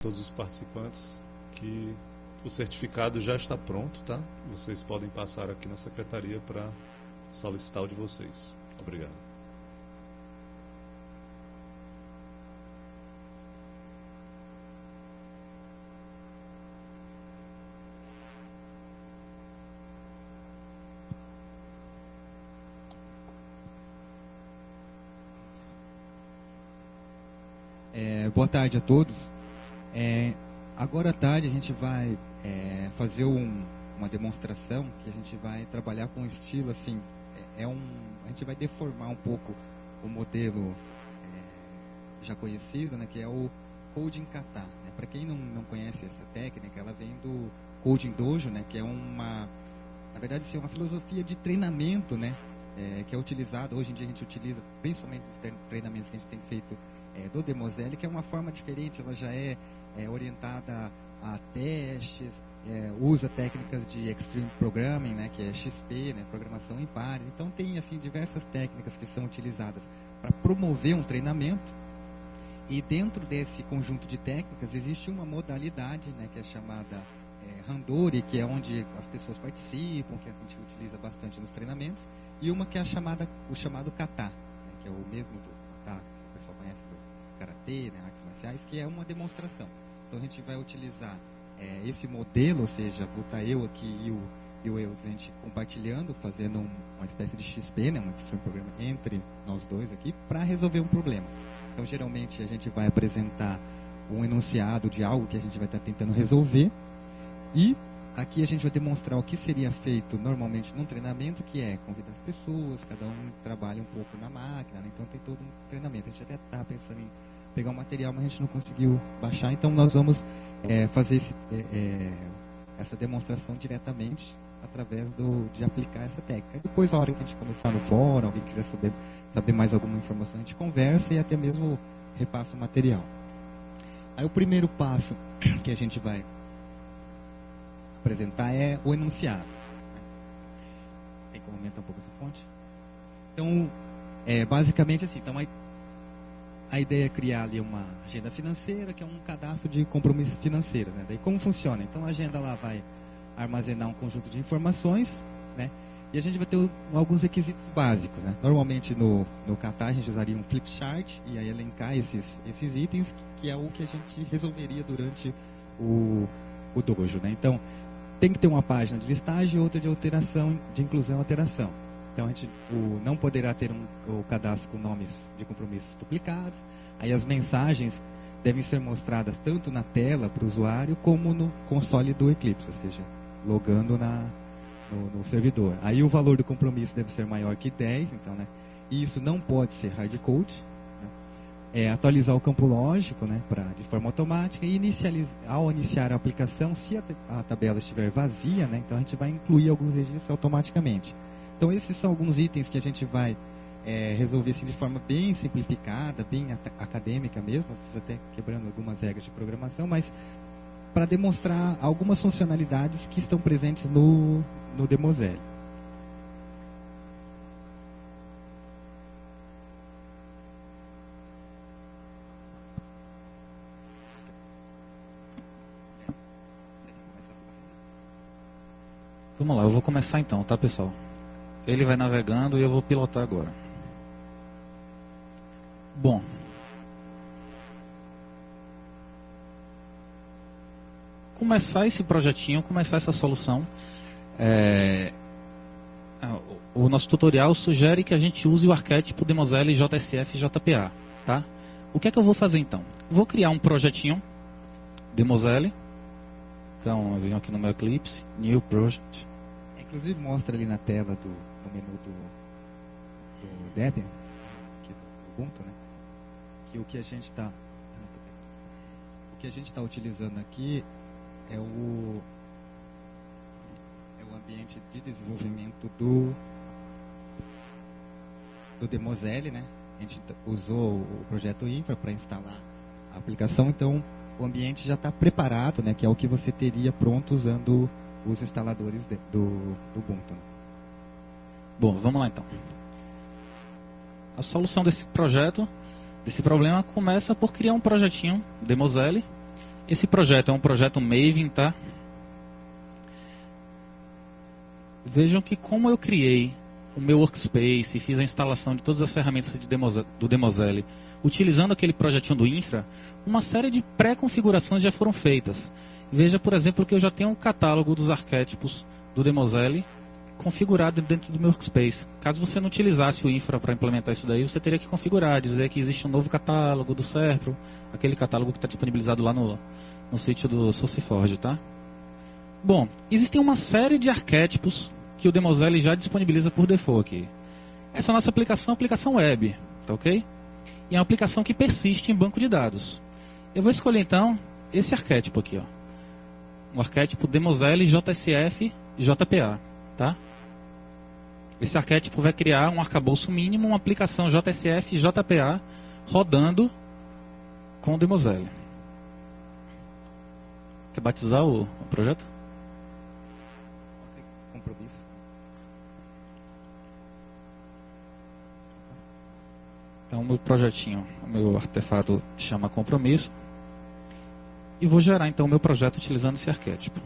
Todos os participantes que o certificado já está pronto, tá? Vocês podem passar aqui na secretaria para solicitar o de vocês. Obrigado. Boa tarde a todos. Agora à tarde a gente vai fazer uma demonstração que a gente vai trabalhar com estilo assim, a gente vai deformar um pouco o modelo já conhecido, né, que é o Coding Kata. Né? Para quem não conhece essa técnica, ela vem do Coding Dojo, né, que é na verdade, uma filosofia de treinamento, né, que é utilizada, hoje em dia a gente utiliza, principalmente nos treinamentos que a gente tem feito do Demoselle, que é uma forma diferente, ela já é orientada a testes, usa técnicas de Extreme Programming, né, que é XP, né, programação em pares. Então tem assim diversas técnicas que são utilizadas para promover um treinamento, e dentro desse conjunto de técnicas existe uma modalidade, né, que é chamada Randori, que é onde as pessoas participam, que a gente utiliza bastante nos treinamentos, e uma que é o chamado Kata, né, que é o mesmo do Kata, que o pessoal conhece do Karatê, né, artes marciais, que é uma demonstração. Então a gente vai utilizar esse modelo, ou seja, vou estar eu aqui e o a gente compartilhando, fazendo uma espécie de XP, né, um Extreme Program entre nós dois aqui, para resolver um problema. Então geralmente a gente vai apresentar um enunciado de algo que a gente vai estar tentando resolver, e aqui a gente vai demonstrar o que seria feito normalmente num treinamento, que é convidar as pessoas, cada um trabalha um pouco na máquina, né? Então tem todo um treinamento. A gente até está pensando em pegar um material, mas a gente não conseguiu baixar, então nós vamos fazer essa demonstração diretamente através de aplicar essa técnica. E depois, a hora que a gente começar no fórum, alguém quiser saber mais alguma informação, a gente conversa e até mesmo repassa o material. Aí o primeiro passo que a gente vai apresentar é o enunciado. Tem como aumentar um pouco essa fonte? Então, basicamente assim, então a ideia é criar ali uma agenda financeira, que é um cadastro de compromisso financeiro, né? Daí como funciona? Então a agenda lá vai armazenar um conjunto de informações, né? E a gente vai ter alguns requisitos básicos, né? Normalmente no Kata a gente usaria um flip chart e aí elencar esses itens, que é o que a gente resolveria durante o dojo, né? Então tem que ter uma página de listagem e outra de alteração, de inclusão e alteração. Então a gente não poderá ter o cadastro com nomes de compromissos duplicados. Aí as mensagens devem ser mostradas tanto na tela para o usuário como no console do Eclipse, ou seja, logando no servidor. Aí o valor do compromisso deve ser maior que 10, então, né? E isso não pode ser hardcode. Né? Atualizar o campo lógico, né, de forma automática, e ao iniciar a aplicação, se a tabela estiver vazia, né, então a gente vai incluir alguns registros automaticamente. Então esses são alguns itens que a gente vai resolver assim, de forma bem simplificada, bem acadêmica mesmo, até quebrando algumas regras de programação, mas para demonstrar algumas funcionalidades que estão presentes no Demoselle. Vamos lá, eu vou começar então, tá, pessoal? Ele vai navegando e eu vou pilotar agora. Bom, começar esse projetinho, começar essa solução, o nosso tutorial sugere que a gente use o arquétipo Demoselle JSF JPA, tá? O que é que eu vou fazer então? Vou criar um projetinho Demoselle. Então, eu venho aqui no meu Eclipse, New Project. Inclusive mostra ali na tela no menu do Debian, aqui do Ubuntu, né? Que o que a gente está utilizando aqui é o ambiente de desenvolvimento do Demoselle, né? A gente usou o projeto Infra para instalar a aplicação, então o ambiente já está preparado, né? Que é o que você teria pronto usando os instaladores do Ubuntu. Bom, vamos lá então. A solução desse projeto, desse problema, começa por criar um projetinho Demoselle Esse projeto é um projeto Maven, tá? Vejam que como eu criei o meu workspace e fiz a instalação de todas as ferramentas do Demosele, utilizando aquele projetinho do Infra, uma série de pré-configurações já foram feitas. Veja, por exemplo, que eu já tenho um catálogo dos arquétipos do Demosele configurado dentro do meu workspace. Caso você não utilizasse o Infra para implementar isso daí, você teria que configurar, dizer que existe um novo catálogo do Serpro, aquele catálogo que está disponibilizado lá no sítio do SourceForge, tá? Bom, existem uma série de arquétipos que o Demosele já disponibiliza por default aqui. Essa nossa aplicação é uma aplicação web, tá ok? E é uma aplicação que persiste em banco de dados. Eu vou escolher então esse arquétipo aqui, ó. Um arquétipo Demosele JSF JPA, tá? Esse arquétipo vai criar um arcabouço mínimo, uma aplicação JSF JPA rodando com o Demosele. Quer batizar o projeto? Compromisso. Então, o meu projetinho, o meu artefato chama compromisso. E vou gerar então o meu projeto utilizando esse arquétipo.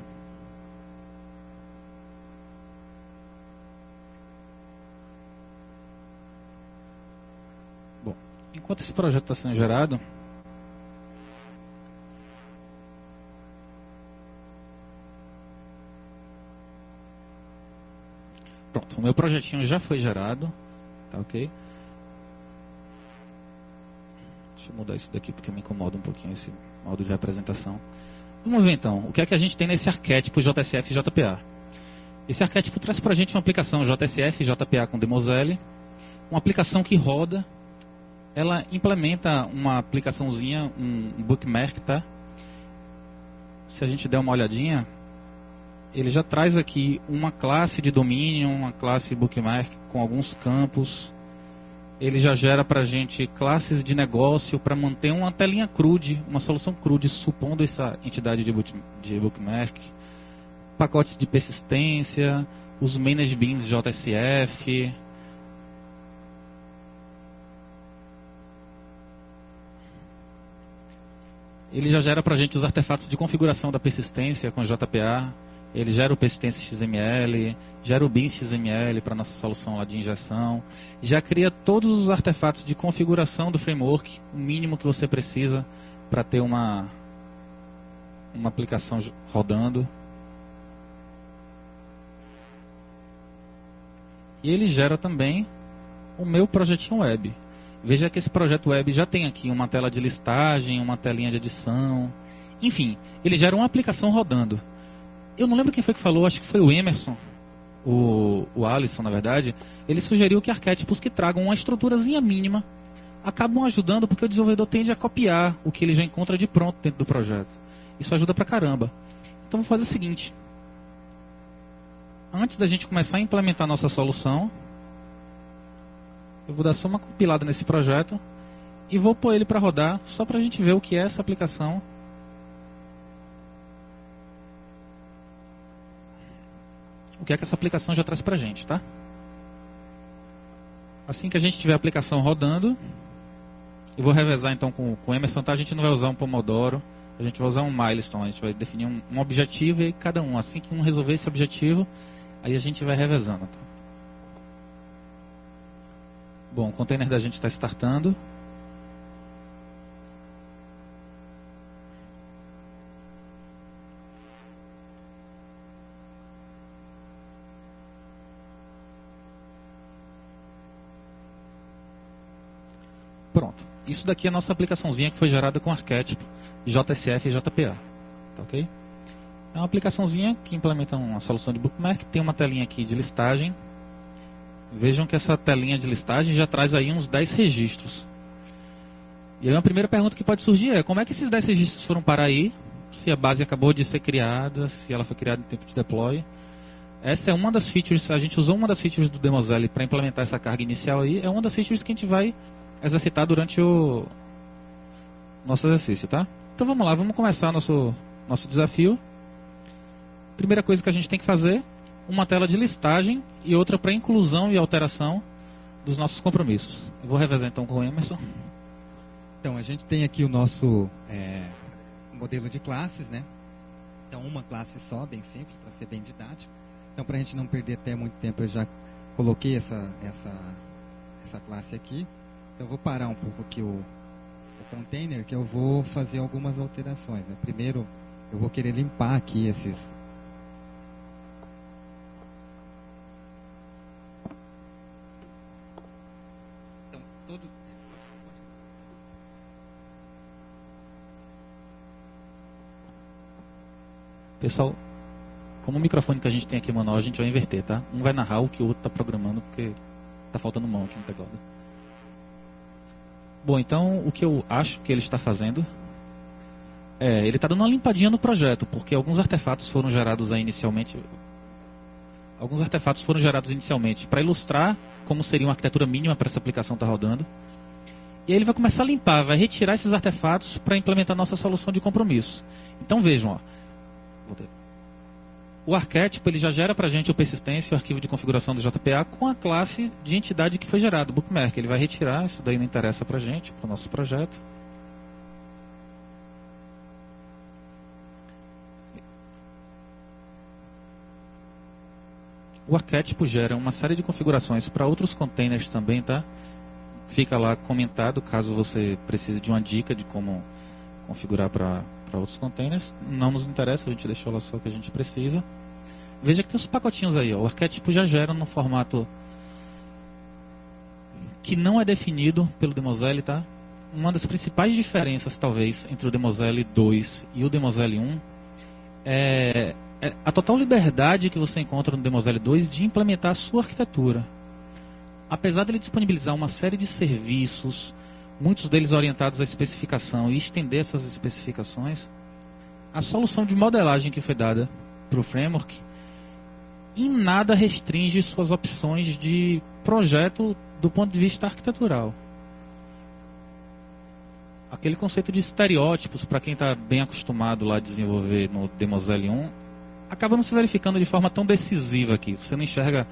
Bom, enquanto esse projeto está sendo gerado, pronto, o meu projetinho já foi gerado, tá ok? Deixa eu mudar isso daqui porque me incomoda um pouquinho esse modo de representação. Vamos ver então, o que é que a gente tem nesse arquétipo JSF JPA. Esse arquétipo traz para a gente uma aplicação JSF JPA com Demosele, uma aplicação que roda, ela implementa uma aplicaçãozinha, um bookmark, tá? Se a gente der uma olhadinha, ele já traz aqui uma classe de domínio, uma classe bookmark com alguns campos. Ele já gera para a gente classes de negócio para manter uma telinha CRUD, uma solução CRUD, supondo essa entidade de bookmark, pacotes de persistência, os manage beans JSF. Ele já gera para a gente os artefatos de configuração da persistência com JPA. Ele gera o persistência XML, gera o beans XML para a nossa solução lá de injeção. Já cria todos os artefatos de configuração do framework, o mínimo que você precisa para ter uma aplicação rodando. E ele gera também o meu projetinho web. Veja que esse projeto web já tem aqui uma tela de listagem, uma telinha de edição. Enfim, ele gera uma aplicação rodando. Eu não lembro quem foi que falou, acho que foi o Emerson, o Alisson, na verdade. Ele sugeriu que arquétipos que tragam uma estruturazinha mínima acabam ajudando porque o desenvolvedor tende a copiar o que ele já encontra de pronto dentro do projeto. Isso ajuda pra caramba. Então vou fazer o seguinte. Antes da gente começar a implementar a nossa solução, eu vou dar só uma compilada nesse projeto e vou pôr ele para rodar só para a gente ver o que é essa aplicação. O que é que essa aplicação já traz para a gente, tá? Assim que a gente tiver a aplicação rodando, eu vou revezar então com o Emerson, tá? A gente não vai usar um Pomodoro, a gente vai usar um milestone, a gente vai definir um objetivo e cada um, assim que um resolver esse objetivo, aí a gente vai revezando, tá? Bom, o container da gente está startando. Pronto. Isso daqui é a nossa aplicaçãozinha que foi gerada com arquétipo JSF e JPA. Tá ok? É uma aplicaçãozinha que implementa uma solução de bookmark, tem uma telinha aqui de listagem. Vejam que essa telinha de listagem já traz aí uns 10 registros. E aí a primeira pergunta que pode surgir é: como é que esses 10 registros foram parar aí? Se a base acabou de ser criada, se ela foi criada em tempo de deploy. Essa é uma das features, a gente usou uma das features do Demosele para implementar essa carga inicial aí. É uma das features que a gente vai exercitar durante o nosso exercício, tá? Então vamos lá, vamos começar nosso desafio. Primeira coisa que a gente tem que fazer: uma tela de listagem e outra para inclusão e alteração dos nossos compromissos. Eu vou revezar então com o Emerson. Então, a gente tem aqui o nosso modelo de classes, né? Então, uma classe só, bem simples, para ser bem didático. Então, para a gente não perder até muito tempo, eu já coloquei essa classe aqui. Então, eu vou parar um pouco aqui o container, que eu vou fazer algumas alterações, né? Primeiro, eu vou querer limpar aqui esses... Então, todo... Pessoal, como o microfone que a gente tem aqui manual, a gente vai inverter, tá? Um vai narrar o que o outro está programando, porque está faltando mão aqui no teclado. Bom, então o que eu acho que ele está fazendo ele está dando uma limpadinha no projeto, porque alguns artefatos foram gerados aí inicialmente. Alguns artefatos foram gerados inicialmente para ilustrar como seria uma arquitetura mínima para essa aplicação estar rodando. E aí ele vai começar a limpar, vai retirar esses artefatos para implementar nossa solução de compromisso. Então vejam, ó. O arquétipo ele já gera para a gente o persistência, o arquivo de configuração do JPA com a classe de entidade que foi gerado, o bookmark. Ele vai retirar, isso daí não interessa para a gente, para o nosso projeto. O arquétipo gera uma série de configurações para outros containers também, tá? Fica lá comentado caso você precise de uma dica de como configurar para outros containers. Não nos interessa, a gente deixou lá só o que a gente precisa. Veja que tem os pacotinhos aí, ó. O arquétipo já gera no formato que não é definido pelo Demosele, tá? Uma das principais diferenças, talvez, entre o Demosele 2 e o Demosele 1 é a total liberdade que você encontra no Demosele 2 de implementar a sua arquitetura. Apesar dele disponibilizar uma série de serviços, muitos deles orientados à especificação, e estender essas especificações, a solução de modelagem que foi dada para o framework em nada restringe suas opções de projeto do ponto de vista arquitetural. Aquele conceito de estereótipos, para quem está bem acostumado lá a desenvolver no Demosele 1, acaba não se verificando de forma tão decisiva aqui. Você não enxerga...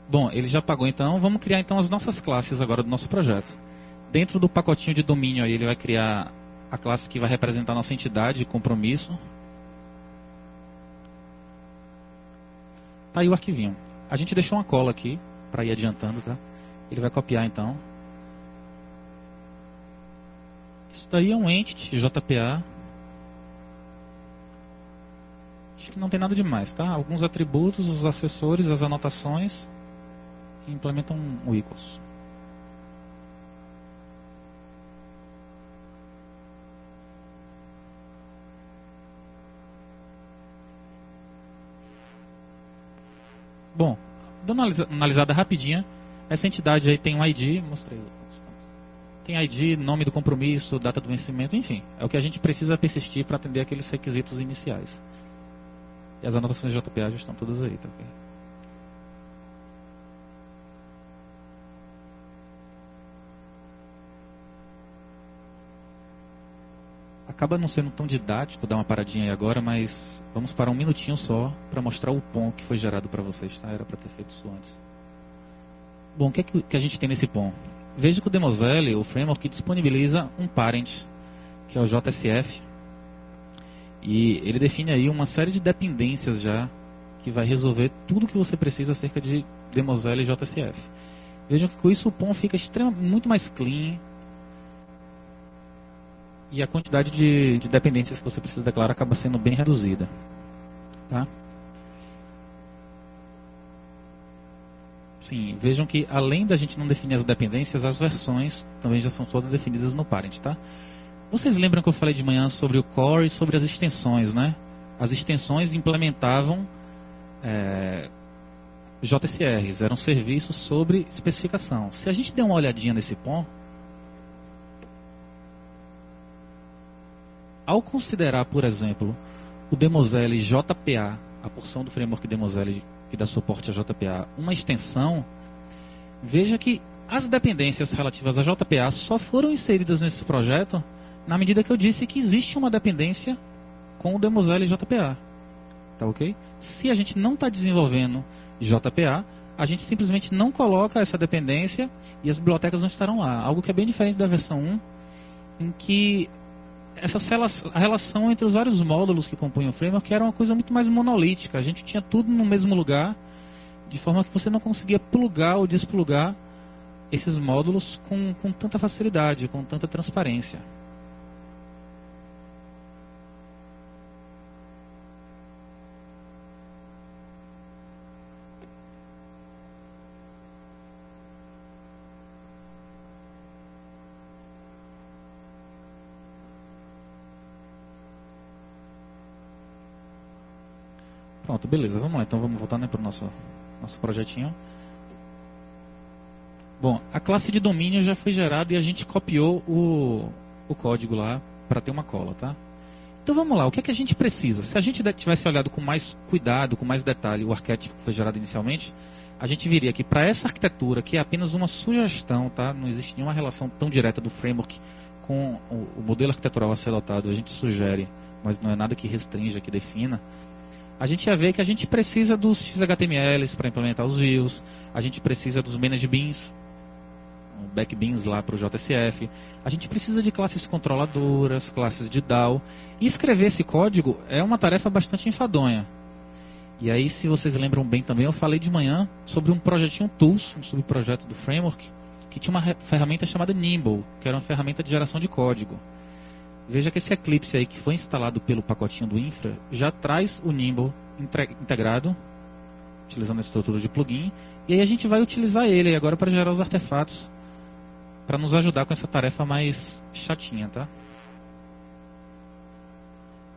Bom, ele já pagou então, vamos criar então as nossas classes agora do nosso projeto. Dentro do pacotinho de domínio aí, ele vai criar a classe que vai representar a nossa entidade de compromisso. Tá aí o arquivinho. A gente deixou uma cola aqui, para ir adiantando, tá? Ele vai copiar então. Isso daí é um entity JPA. Acho que não tem nada demais, tá? Alguns atributos, os acessores, as anotações... implementam o equals. Bom, dando uma analisada rapidinha, essa entidade aí tem um ID, mostrei. Tem ID, nome do compromisso, data do vencimento, enfim. É o que a gente precisa persistir para atender aqueles requisitos iniciais. E as anotações de JPA já estão todas aí, tá ok? Acaba não sendo tão didático dar uma paradinha aí agora, mas vamos parar um minutinho só para mostrar o POM que foi gerado para vocês, tá? Era para ter feito isso antes. Bom, o que é que a gente tem nesse POM? Veja que o Demosele, o framework, disponibiliza um parent, que é o JSF, e ele define aí uma série de dependências já, que vai resolver tudo que você precisa acerca de Demosele e JSF. Vejam que com isso o POM fica muito mais clean, e a quantidade de dependências que você precisa declarar acaba sendo bem reduzida. Tá? Sim, vejam que além da gente não definir as dependências, as versões também já são todas definidas no parent. Tá? Vocês lembram que eu falei de manhã sobre o core e sobre as extensões, né? As extensões implementavam JSRs, eram serviços sobre especificação. Se a gente der uma olhadinha nesse POM, ao considerar, por exemplo, o Demosele JPA, a porção do framework Demosele que dá suporte a JPA, uma extensão, veja que as dependências relativas a JPA só foram inseridas nesse projeto na medida que eu disse que existe uma dependência com o Demosele JPA. Tá ok? Se a gente não está desenvolvendo JPA, a gente simplesmente não coloca essa dependência e as bibliotecas não estarão lá. Algo que é bem diferente da versão 1, em que a relação entre os vários módulos que compunham o framework era uma coisa muito mais monolítica. A gente tinha tudo no mesmo lugar, de forma que você não conseguia plugar ou desplugar esses módulos com tanta facilidade, com tanta transparência. Pronto, beleza, vamos lá. Então vamos voltar, né, para o nosso projetinho. Bom, a classe de domínio já foi gerada e a gente copiou o código lá para ter uma cola, tá? Então vamos lá, o que é que a gente precisa? Se a gente tivesse olhado com mais cuidado, com mais detalhe o arquétipo que foi gerado inicialmente, a gente viria que para essa arquitetura, que é apenas uma sugestão, tá? Não existe nenhuma relação tão direta do framework com o modelo arquitetural a ser adotado, a gente sugere, mas não é nada que restrinja, que defina. A gente ia ver que a gente precisa dos XHTMLs para implementar os views, a gente precisa dos manage beans, back beans lá para o JSF, a gente precisa de classes controladoras, classes de DAO, e escrever esse código é uma tarefa bastante enfadonha. E aí, se vocês lembram bem também, eu falei de manhã sobre um projetinho Tools, um subprojeto do framework, que tinha uma ferramenta chamada Nimble, que era uma ferramenta de geração de código. Veja que esse Eclipse aí que foi instalado pelo pacotinho do Infra já traz o Nimble integrado, utilizando a estrutura de plugin, e aí a gente vai utilizar ele agora para gerar os artefatos, para nos ajudar com essa tarefa mais chatinha, tá?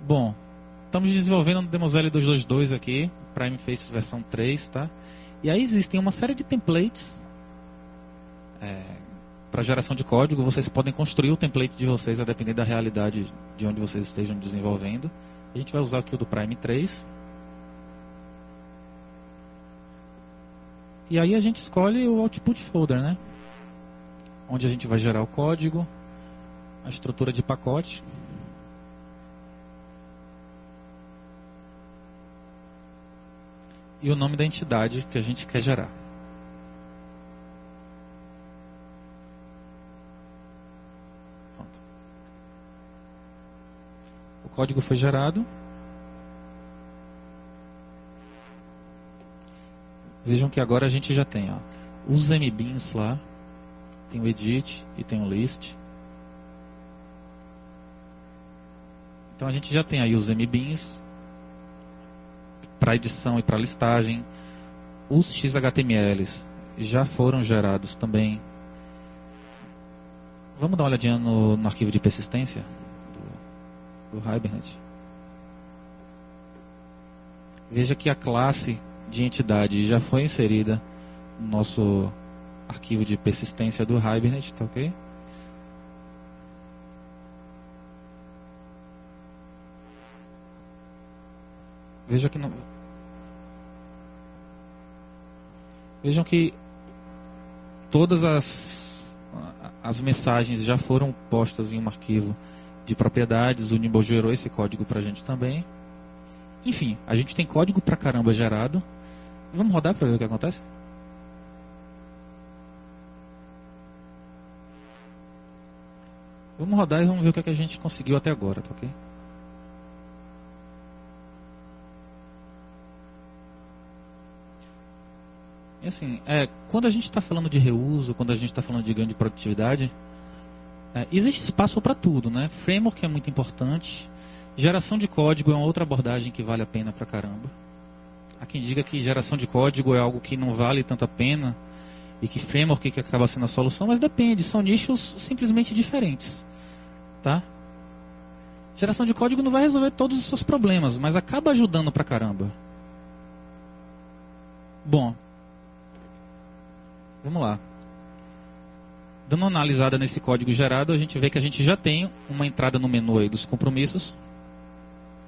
Bom, estamos desenvolvendo no Demosele 222 aqui, Prime Face versão 3, tá? E aí existem uma série de templates para geração de código. Vocês podem construir o template de vocês a depender da realidade de onde vocês estejam desenvolvendo. A gente vai usar aqui o do Prime 3. E aí a gente escolhe o output folder, né? Onde a gente vai gerar o código, a estrutura de pacote. E o nome da entidade que a gente quer gerar. O código foi gerado. Vejam que agora a gente já tem os mbeans lá. Tem o edit e tem o list. Então a gente já tem aí os mbeans para edição e para listagem. Os XHTMLs já foram gerados também. Vamos dar uma olhadinha no arquivo de persistência do Hibernate. Veja que a classe de entidade já foi inserida no nosso arquivo de persistência do Hibernate, tá ok? Veja que não... Vejam que todas as mensagens já foram postas em um arquivo de propriedades. O Nimble gerou esse código pra gente também. Enfim, a gente tem código pra caramba gerado. Vamos rodar para ver o que acontece? Vamos rodar e vamos ver o que a gente conseguiu até agora, tá ok? E assim, quando a gente está falando de reuso, quando a gente está falando de ganho de produtividade, existe espaço para tudo, né? Framework é muito importante. Geração de código é uma outra abordagem que vale a pena pra caramba. Há quem diga que geração de código é algo que não vale tanta pena e que framework que acaba sendo a solução, mas depende, são nichos simplesmente diferentes, tá? Geração de código não vai resolver todos os seus problemas, mas acaba ajudando pra caramba. Bom, vamos lá. Dando uma analisada nesse código gerado, a gente vê que a gente já tem uma entrada no menu aí dos compromissos.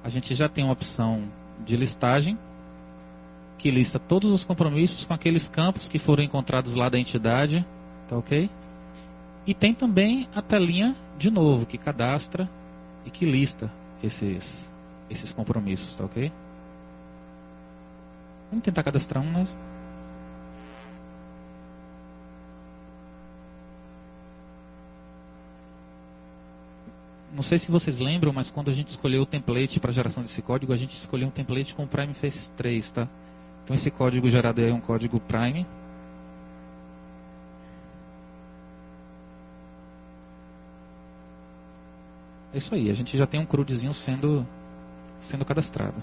A gente já tem uma opção de listagem, que lista todos os compromissos com aqueles campos que foram encontrados lá da entidade, tá ok? E tem também a telinha, de novo, que cadastra e que lista esses compromissos, tá ok? Vamos tentar cadastrar um, mas... sei se vocês lembram, mas quando a gente escolheu o template para geração desse código, a gente escolheu um template com Prime Face 3, tá? Então esse código gerado aí é um código Prime. É isso aí, a gente já tem um CRUDzinho sendo cadastrado.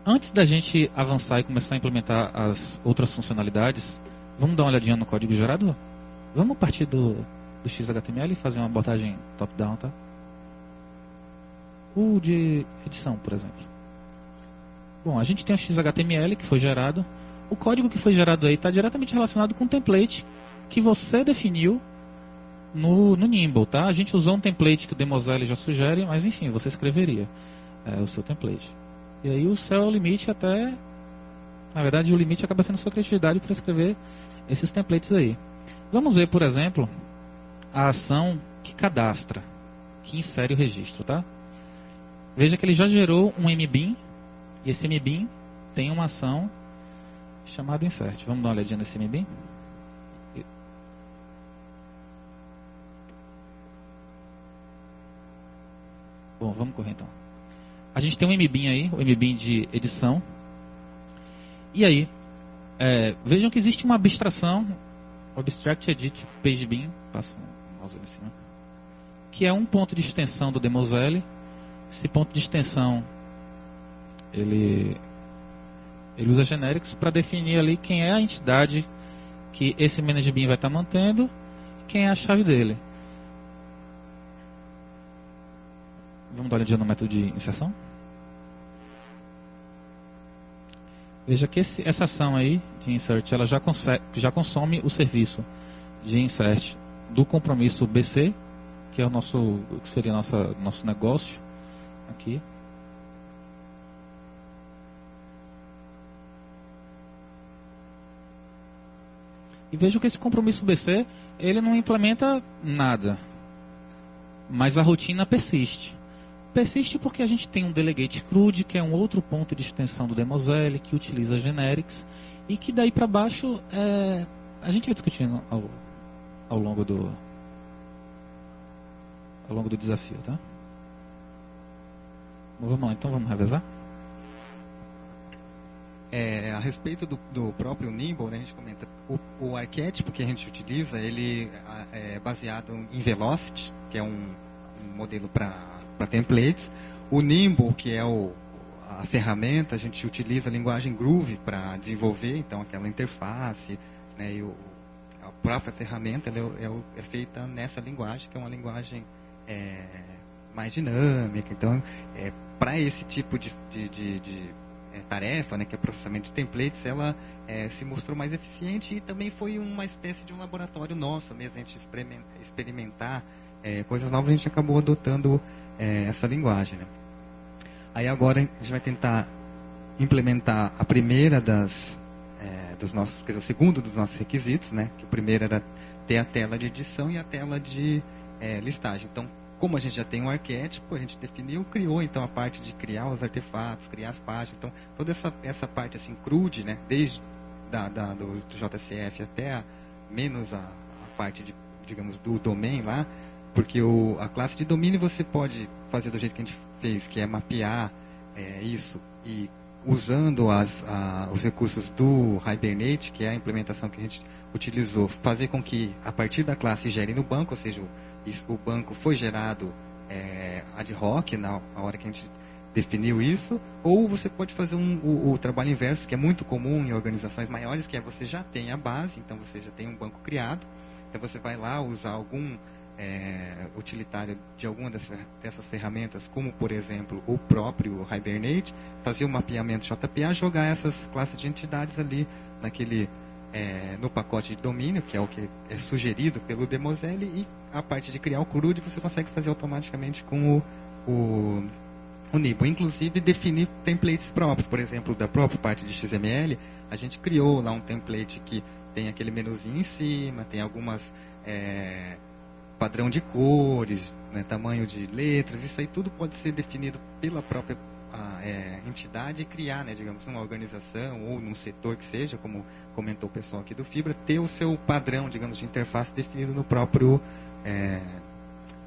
Antes da gente avançar e começar a implementar as outras funcionalidades, vamos dar uma olhadinha no código gerado? Vamos partir do XHTML e fazer uma abordagem top-down, tá? O de edição, por exemplo. Bom, a gente tem o XHTML que foi gerado. O código que foi gerado aí está diretamente relacionado com o template que você definiu no Nimble, tá? A gente usou um template que o Demoselle já sugere, mas enfim, você escreveria o seu template. E aí o céu é o limite até... Na verdade, o limite acaba sendo a sua criatividade para escrever esses templates aí. Vamos ver, por exemplo, a ação que cadastra, que insere o registro, tá? Veja que ele já gerou um MBean, e esse MBean tem uma ação chamada insert. Vamos dar uma olhadinha nesse MBean? Bom, vamos correr então. A gente tem um MBean aí, o MBean de edição. E aí, vejam que existe uma abstração, Abstract Edit Page Bean, passa o mouse ali em cima, que é um ponto de extensão do Demoselle. Esse ponto de extensão, ele usa generics para definir ali quem é a entidade que esse Manage Bean vai estar mantendo e quem é a chave dele. Vamos dar uma olhadinha no método de inserção? Veja que essa ação aí de insert, ela já consome o serviço de insert do compromisso BC, que é que seria nosso negócio aqui. E veja que esse compromisso BC, ele não implementa nada, mas a rotina persiste. Persiste porque a gente tem um delegate CRUD, que é um outro ponto de extensão do Demoselle, que utiliza generics, e que daí para baixo a gente vai discutindo ao longo do desafio, tá? Vamos lá, então vamos revezar? A respeito do próprio Nimble, né, a gente comenta o arquétipo que a gente utiliza, ele é baseado em Velocity, que é um modelo para templates. O Nimble, que é a ferramenta, a gente utiliza a linguagem Groove para desenvolver, então aquela interface, né, e a própria ferramenta ela é feita nessa linguagem, que é uma linguagem mais dinâmica. Então, para esse tipo de tarefa, né, que é processamento de templates, ela se mostrou mais eficiente e também foi uma espécie de um laboratório nosso mesmo, a gente experimentar coisas novas, a gente acabou adotando essa linguagem, né? Aí agora a gente vai tentar implementar a primeira dos nossos, quer dizer, o segundo dos nossos requisitos, né? Que o primeiro era ter a tela de edição e a tela de listagem. Então, como a gente já tem um arquétipo, a gente definiu, criou então a parte de criar os artefatos, criar as páginas. Então, toda essa parte assim CRUD, né? Desde do JCF até menos a parte de, digamos, do domain lá, porque a classe de domínio você pode fazer do jeito que a gente fez, que é mapear isso e usando os recursos do Hibernate, que é a implementação que a gente utilizou, fazer com que a partir da classe gere no banco, ou seja, o banco foi gerado ad hoc na hora que a gente definiu isso, ou você pode fazer o trabalho inverso, que é muito comum em organizações maiores, que é você já tem a base, então você já tem um banco criado, então você vai lá usar algum utilitário de alguma dessas ferramentas, como por exemplo o próprio Hibernate, fazer o mapeamento JPA, jogar essas classes de entidades ali no pacote de domínio, que é o que é sugerido pelo Demoselle, e a parte de criar o CRUD você consegue fazer automaticamente com o Nimble. Inclusive definir templates próprios, por exemplo, da própria parte de XML, a gente criou lá um template que tem aquele menuzinho em cima, tem algumas padrão de cores, né, tamanho de letras, isso aí tudo pode ser definido pela própria entidade e criar, né, digamos, numa organização ou num setor que seja, como comentou o pessoal aqui do Fibra, ter o seu padrão, digamos, de interface definido no próprio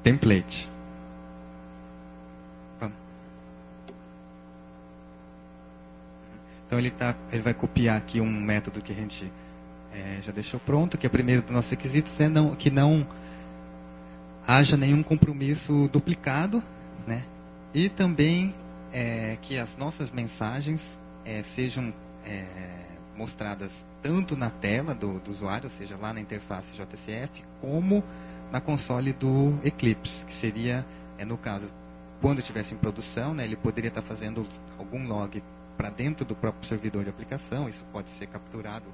template. Então ele vai copiar aqui um método que a gente já deixou pronto, que é o primeiro dos nossos requisitos, que não haja nenhum compromisso duplicado, né? E também que as nossas mensagens sejam mostradas tanto na tela do usuário, ou seja, lá na interface JCF, como na console do Eclipse, que seria, no caso, quando estivesse em produção, né, ele poderia estar fazendo algum log para dentro do próprio servidor de aplicação. Isso pode ser capturado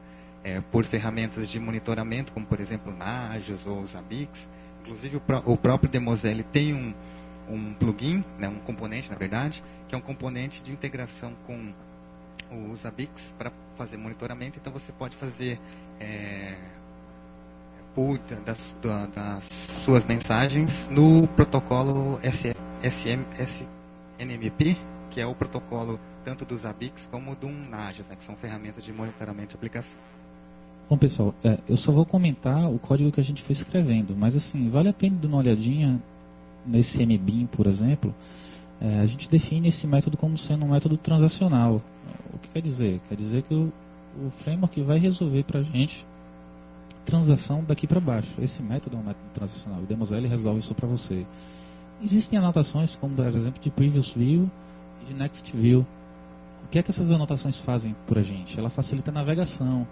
por ferramentas de monitoramento, como, por exemplo, Nagios ou Zabbix. Inclusive, o próprio Demosele tem um plugin, né, um componente, na verdade, que é um componente de integração com o Zabbix para fazer monitoramento. Então, você pode fazer pull das suas mensagens no protocolo SNMP, que é o protocolo tanto do Zabbix como do Nagios, né, que são ferramentas de monitoramento de aplicação. Bom, pessoal, eu só vou comentar o código que a gente foi escrevendo, mas assim, vale a pena dar uma olhadinha nesse MBIM, por exemplo. A gente define esse método como sendo um método transacional. O que quer dizer? Quer dizer que o framework vai resolver para a gente transação daqui para baixo. Esse método é um método transacional. O Demosele resolve isso para você. Existem anotações como, por exemplo, de Previous View e de Next View. O que é que essas anotações fazem por a gente? Ela facilita a navegação.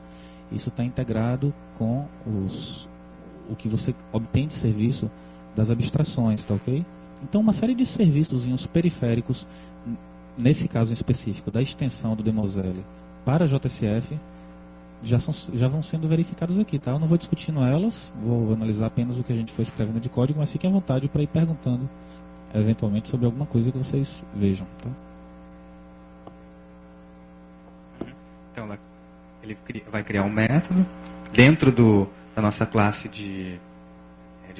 Isso está integrado com o que você obtém de serviço das abstrações, tá ok? Então, uma série de serviços periféricos, nesse caso em específico, da extensão do Demosele para a JCF, já vão sendo verificados aqui, tá? Eu não vou discutindo elas, vou analisar apenas o que a gente foi escrevendo de código, mas fiquem à vontade para ir perguntando, eventualmente, sobre alguma coisa que vocês vejam, tá? Então, ele vai criar um método dentro da nossa classe de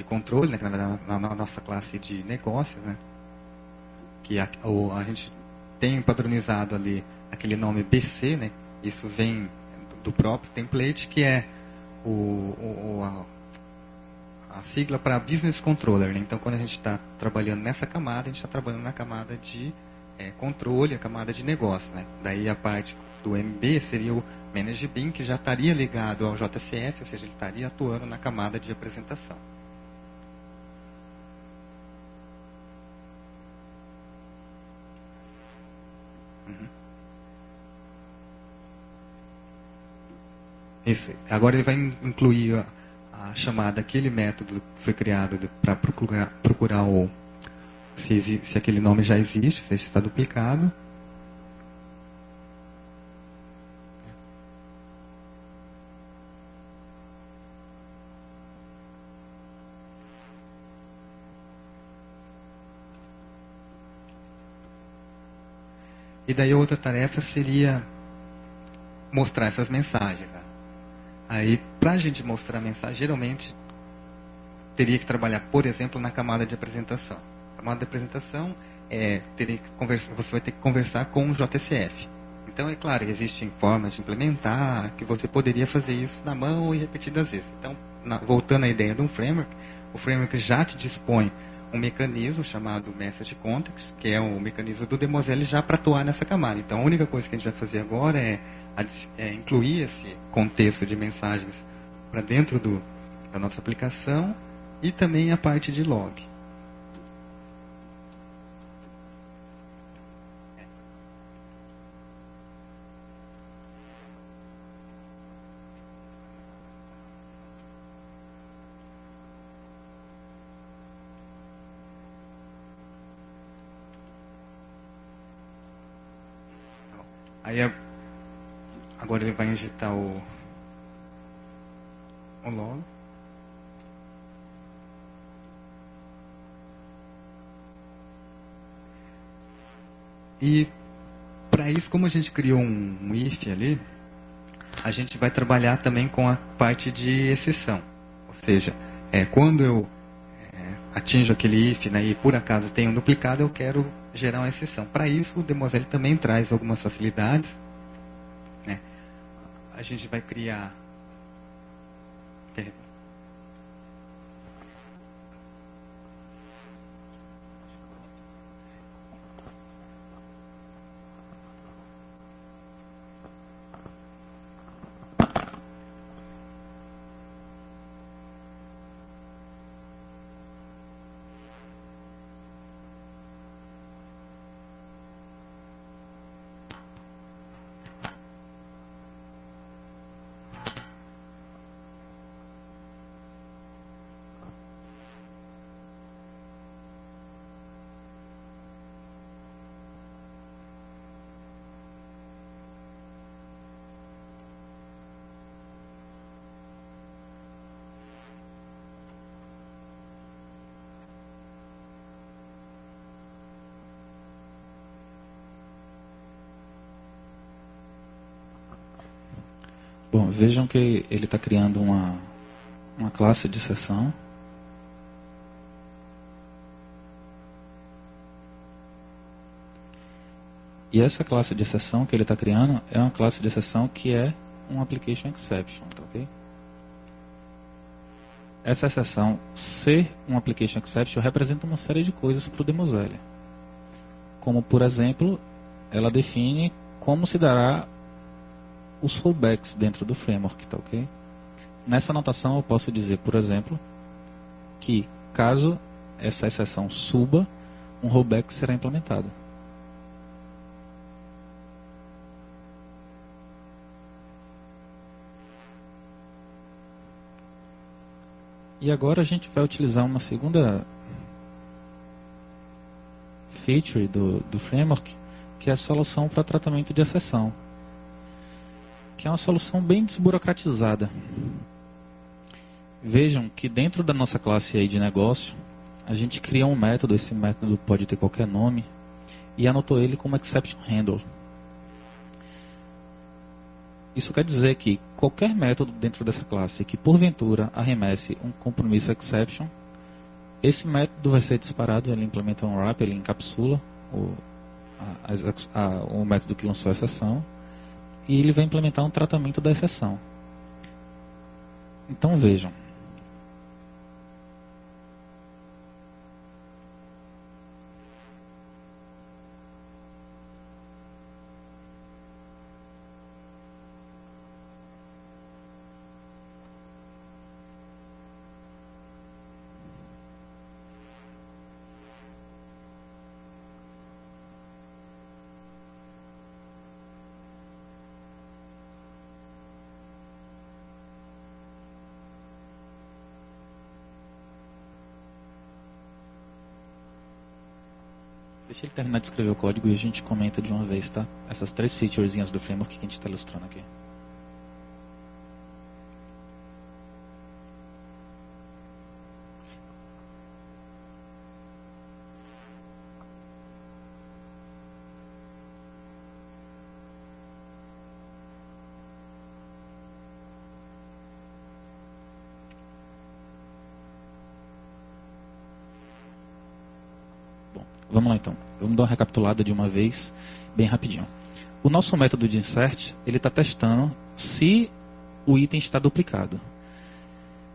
controle, né, que na verdade na nossa classe de negócios, né, que a gente tem padronizado ali aquele nome BC, né, isso vem do próprio template, que é a sigla para Business Controller, né? Então, quando a gente está trabalhando nessa camada, a gente está trabalhando na camada de controle, a camada de negócio, né? Daí a parte do MB seria o Manage BIM, que já estaria ligado ao JCF, ou seja, ele estaria atuando na camada de apresentação. Isso. Agora ele vai incluir a chamada, aquele método que foi criado para procurar se aquele nome já existe, se está duplicado. E daí a outra tarefa seria mostrar essas mensagens, né? Aí, para a gente mostrar a mensagem, geralmente teria que trabalhar, por exemplo, na camada de apresentação. A camada de apresentação você vai ter que conversar com o JCF. Então, é claro, existem formas de implementar, que você poderia fazer isso na mão e repetidas vezes. Então, voltando à ideia de um framework, o framework já te dispõe um mecanismo chamado Message Context, que é o mecanismo do Demosele já para atuar nessa camada. Então, a única coisa que a gente vai fazer agora é incluir esse contexto de mensagens para dentro da nossa aplicação e também a parte de log. Aí agora ele vai injetar o log. E para isso, como a gente criou um if ali, a gente vai trabalhar também com a parte de exceção. Ou seja, quando eu atinjo aquele if, né, e por acaso tem um duplicado, eu quero gerar uma exceção. Para isso, o Demosele também traz algumas facilidades. Né? A gente vai criar... Bom, vejam que ele está criando uma classe de sessão. E essa classe de exceção que ele está criando é uma classe de exceção que é um application exception, tá ok? Essa exceção ser um application exception representa uma série de coisas para o Demoselle. Como, por exemplo, ela define como se dará os rollbacks dentro do framework, tá ok? Nessa anotação eu posso dizer, por exemplo, que caso essa exceção suba, um rollback será implementado. E agora a gente vai utilizar uma segunda feature do framework, que é a solução para tratamento de exceção, que é uma solução bem desburocratizada. Vejam que dentro da nossa classe aí de negócio, a gente cria um método, esse método pode ter qualquer nome, e anotou ele como exception handle. Isso quer dizer que qualquer método dentro dessa classe que porventura arremesse um compromisso exception, esse método vai ser disparado, ele implementa um wrap, ele encapsula o método que lançou a exceção, e ele vai implementar um tratamento da exceção. Então vejam. Deixa ele terminar de escrever o código e a gente comenta de uma vez, tá? Essas 3 featurezinhas do framework que a gente está ilustrando aqui. Vamos lá então, vamos dar uma recapitulada de uma vez, bem rapidinho. O nosso método de insert, ele está testando se o item está duplicado.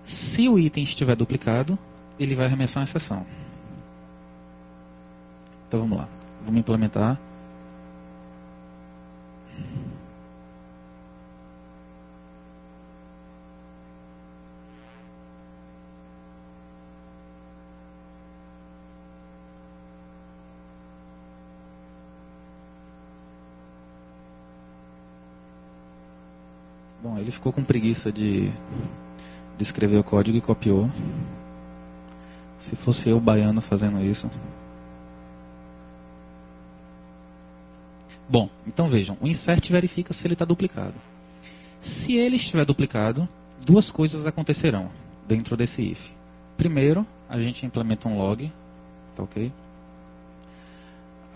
Se o item estiver duplicado, ele vai arremessar uma exceção. Então vamos lá, vamos implementar. Bom, ele ficou com preguiça de escrever o código e copiou. Se fosse eu, baiano, fazendo isso. Bom, então vejam, o insert verifica se ele está duplicado. Se ele estiver duplicado, 2 coisas acontecerão dentro desse if. Primeiro, a gente implementa um log, tá ok?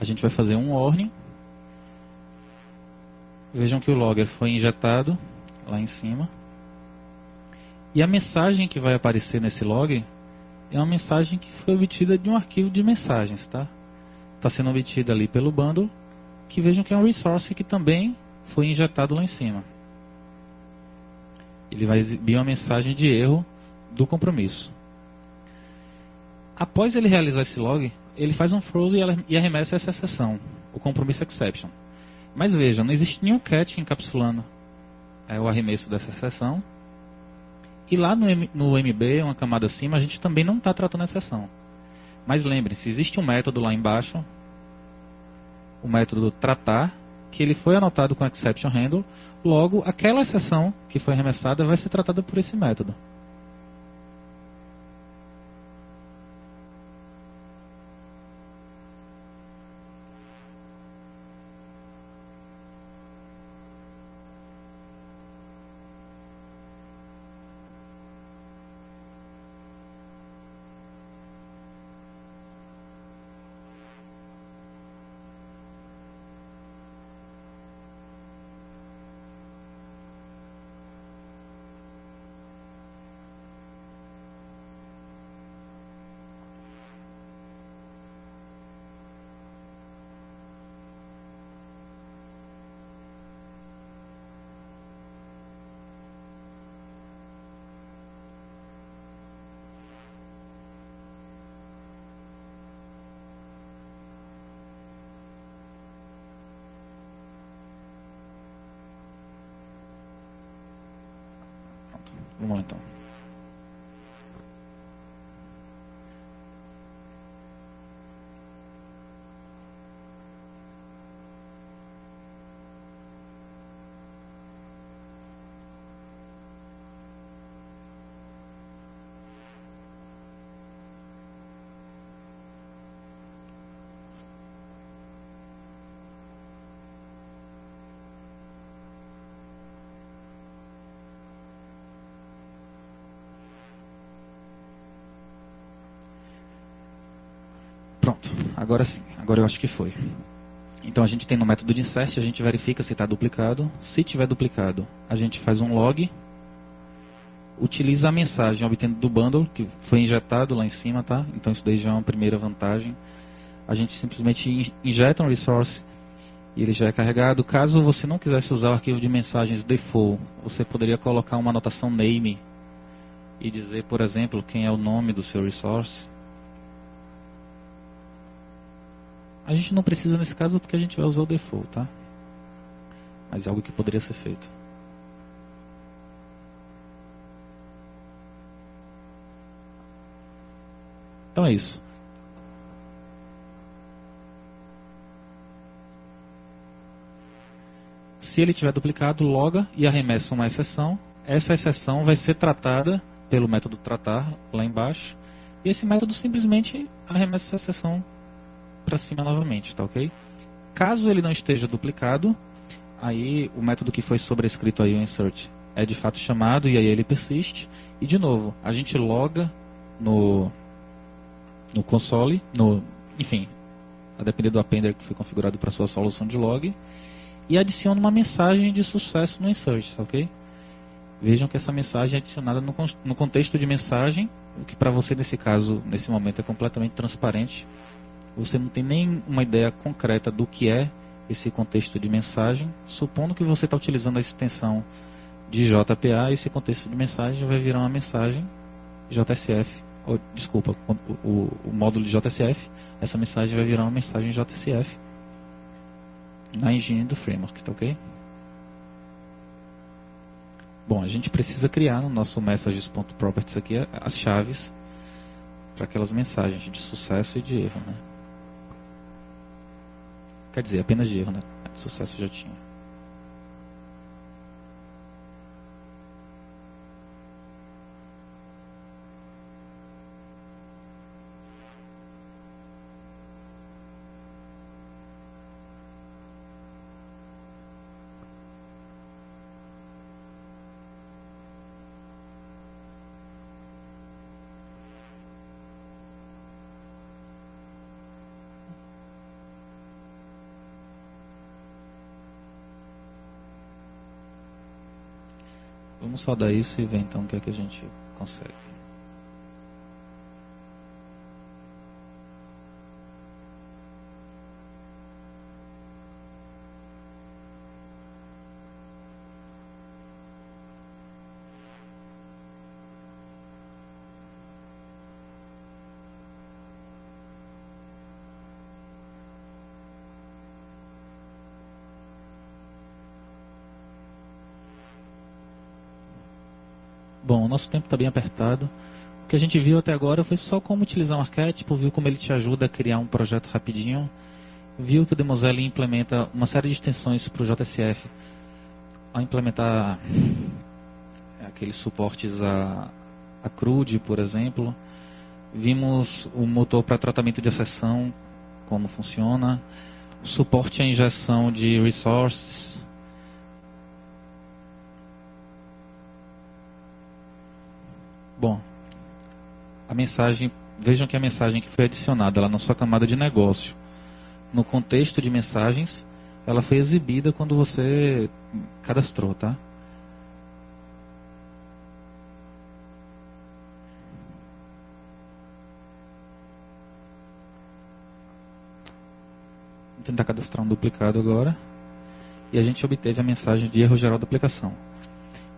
A gente vai fazer um warning. Vejam que o logger foi injetado lá em cima. E a mensagem que vai aparecer nesse log é uma mensagem que foi obtida de um arquivo de mensagens, tá? Está sendo obtida ali pelo bundle, que vejam que é um resource que também foi injetado lá em cima. Ele vai exibir uma mensagem de erro do compromisso. Após ele realizar esse log, ele faz um throw e arremessa essa exceção, o compromisso exception. Mas veja, não existe nenhum catch encapsulando o arremesso dessa exceção. E lá no MB, uma camada acima, a gente também não está tratando a exceção. Mas lembre-se, existe um método lá embaixo, o método tratar, que ele foi anotado com exception handle, logo aquela exceção que foi arremessada vai ser tratada por esse método. Vamos lá então. Pronto, agora sim, agora eu acho que foi. Então a gente tem no método de insert, a gente verifica se está duplicado. Se tiver duplicado, a gente faz um log, utiliza a mensagem obtendo do bundle, que foi injetado lá em cima, tá? Então isso daí já é uma primeira vantagem. A gente simplesmente injeta um resource e ele já é carregado. Caso você não quisesse usar o arquivo de mensagens default, você poderia colocar uma anotação name e dizer, por exemplo, quem é o nome do seu resource. A gente não precisa nesse caso porque a gente vai usar o default, tá? Mas é algo que poderia ser feito. Então é isso. Se ele tiver duplicado, loga e arremessa uma exceção. Essa exceção vai ser tratada pelo método tratar lá embaixo. E esse método simplesmente arremessa essa exceção para cima novamente, tá ok? Caso ele não esteja duplicado, aí o método que foi sobrescrito aí, o insert, é de fato chamado e aí ele persiste. E de novo, a gente loga no console, enfim, a depender do appender que foi configurado para sua solução de log, e adiciona uma mensagem de sucesso no insert, tá ok? Vejam que essa mensagem é adicionada no contexto de mensagem, o que para você nesse caso, nesse momento, é completamente transparente. Você não tem nem uma ideia concreta do que é esse contexto de mensagem. Supondo que você está utilizando a extensão de JPA, esse contexto de mensagem vai virar uma mensagem JSF. Desculpa, o módulo de JSF, essa mensagem vai virar uma mensagem JSF na engine do framework, tá ok? Bom, a gente precisa criar no nosso messages.properties aqui as chaves para aquelas mensagens de sucesso e de erro, né? Quer dizer, apenas de erro, né? De sucesso já tinha. Vamos só dar isso e ver então o que é que a gente consegue. Bom, o nosso tempo está bem apertado. O que a gente viu até agora foi só como utilizar um arquétipo, viu como ele te ajuda a criar um projeto rapidinho, viu que o Demozelli implementa uma série de extensões para o JSF, ao implementar aqueles suportes a CRUD, por exemplo. Vimos o motor para tratamento de exceção, como funciona, o suporte à injeção de resources. Bom, a mensagem, vejam que a mensagem que foi adicionada lá na sua camada de negócio, no contexto de mensagens, ela foi exibida quando você cadastrou, tá? Vou tentar cadastrar um duplicado agora. E a gente obteve a mensagem de erro geral da aplicação.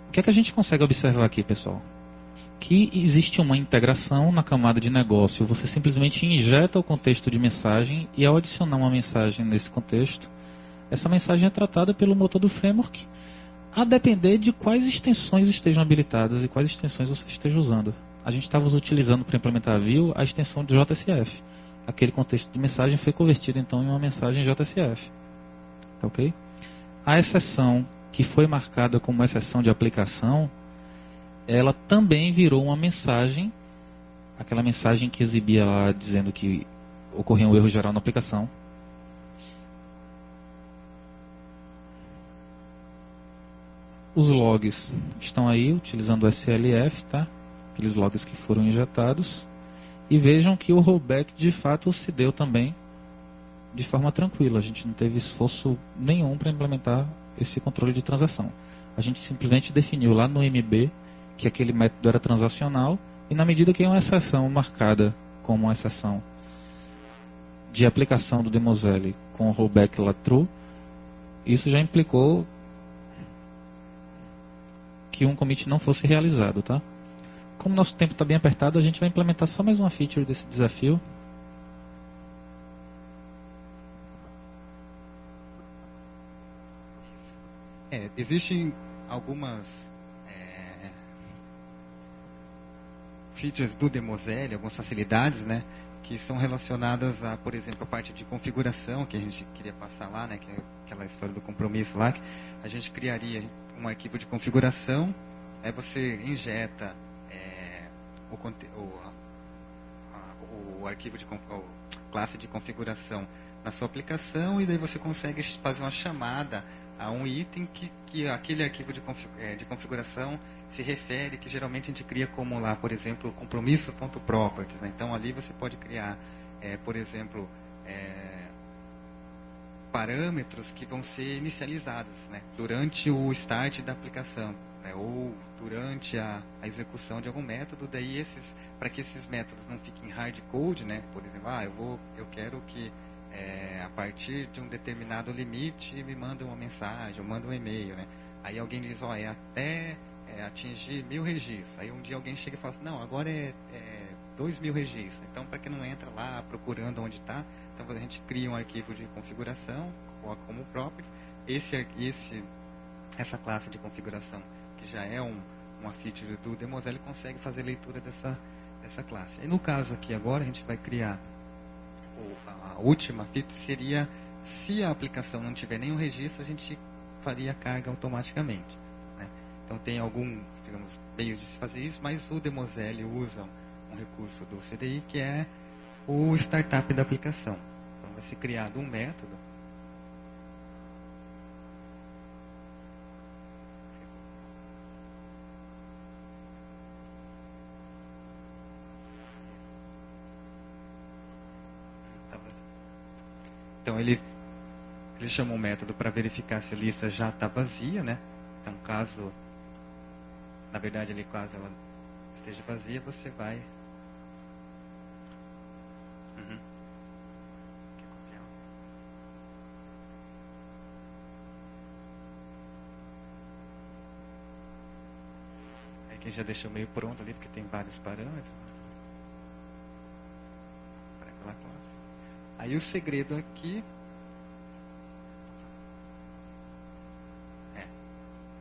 O que é que a gente consegue observar aqui, pessoal? Que existe uma integração na camada de negócio. Você simplesmente injeta o contexto de mensagem e ao adicionar uma mensagem nesse contexto, essa mensagem é tratada pelo motor do framework A depender de quais extensões estejam habilitadas e quais extensões você esteja usando. A gente estava utilizando para implementar a Vue a extensão de JSF. Aquele contexto de mensagem foi convertido então em uma mensagem JSF. Tá ok? A exceção que foi marcada como exceção de aplicação, ela também virou uma mensagem, aquela mensagem que exibia lá dizendo que ocorreu um erro geral na aplicação. Os logs estão aí utilizando o SLF, tá? Aqueles logs que foram injetados. E vejam que o rollback de fato se deu também de forma tranquila. A gente não teve esforço nenhum para implementar esse controle de transação. A gente simplesmente definiu lá no MB que aquele método era transacional e na medida que é uma exceção marcada como uma exceção de aplicação do Demosele com o rollback lá true, isso já implicou que um commit não fosse realizado, tá? Como nosso tempo está bem apertado, a gente vai implementar só mais uma feature desse desafio. Existem algumas features do Demosele, algumas facilidades, né, que são relacionadas a, por exemplo, a parte de configuração que a gente queria passar lá, né, que é aquela história do compromisso lá, que a gente criaria um arquivo de configuração, aí você injeta o arquivo de classe de configuração na sua aplicação e daí você consegue fazer uma chamada a um item que aquele arquivo de configuração se refere, que geralmente a gente cria como lá, por exemplo, compromisso.properties, né? Então ali você pode criar, por exemplo, parâmetros que vão ser inicializados, né, durante o start da aplicação, né, ou durante a execução de algum método. Daí para que esses métodos não fiquem hard code, né, por exemplo, eu quero que a partir de um determinado limite me manda uma mensagem, eu mando um e-mail, né? Aí alguém diz, até atingir 1000 registros. Aí um dia alguém chega e fala, não, agora é 2000 registros. Então, para que não entra lá procurando onde está, então a gente cria um arquivo de configuração, coloca como próprio. Essa classe de configuração, que já é uma feature do Demosele, consegue fazer leitura dessa classe. E no caso aqui agora, a gente vai criar a última feature, seria se a aplicação não tiver nenhum registro, a gente faria a carga automaticamente, né? Então tem digamos, meios de se fazer isso, mas o Demosele usa um recurso do CDI que é o startup da aplicação. Então vai ser criado um método Então ele chama um método para verificar se a lista já está vazia, né? Então caso, na verdade, caso ela esteja vazia, você vai Aqui já deixou meio pronto ali, porque tem vários parâmetros. Para aquela classe. Aí o segredo aqui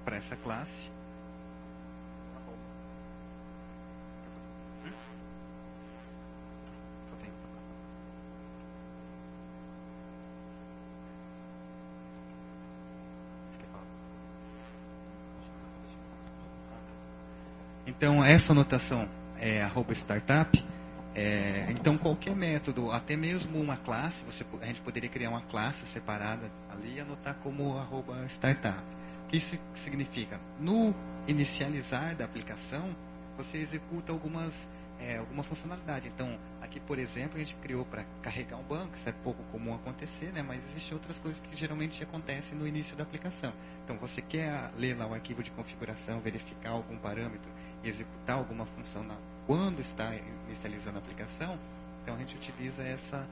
para essa classe. Então essa anotação é @startup. Então qualquer método, até mesmo uma classe, a gente poderia criar uma classe separada ali e anotar como @startup. O que isso significa? No inicializar da aplicação, você executa alguma funcionalidade. Então aqui, por exemplo, a gente criou para carregar um banco, isso é pouco comum acontecer, né? Mas existem outras coisas que geralmente acontecem no início da aplicação. Então você quer ler lá o arquivo de configuração, verificar algum parâmetro e executar alguma função quando está inicializando a aplicação, então a gente utiliza essa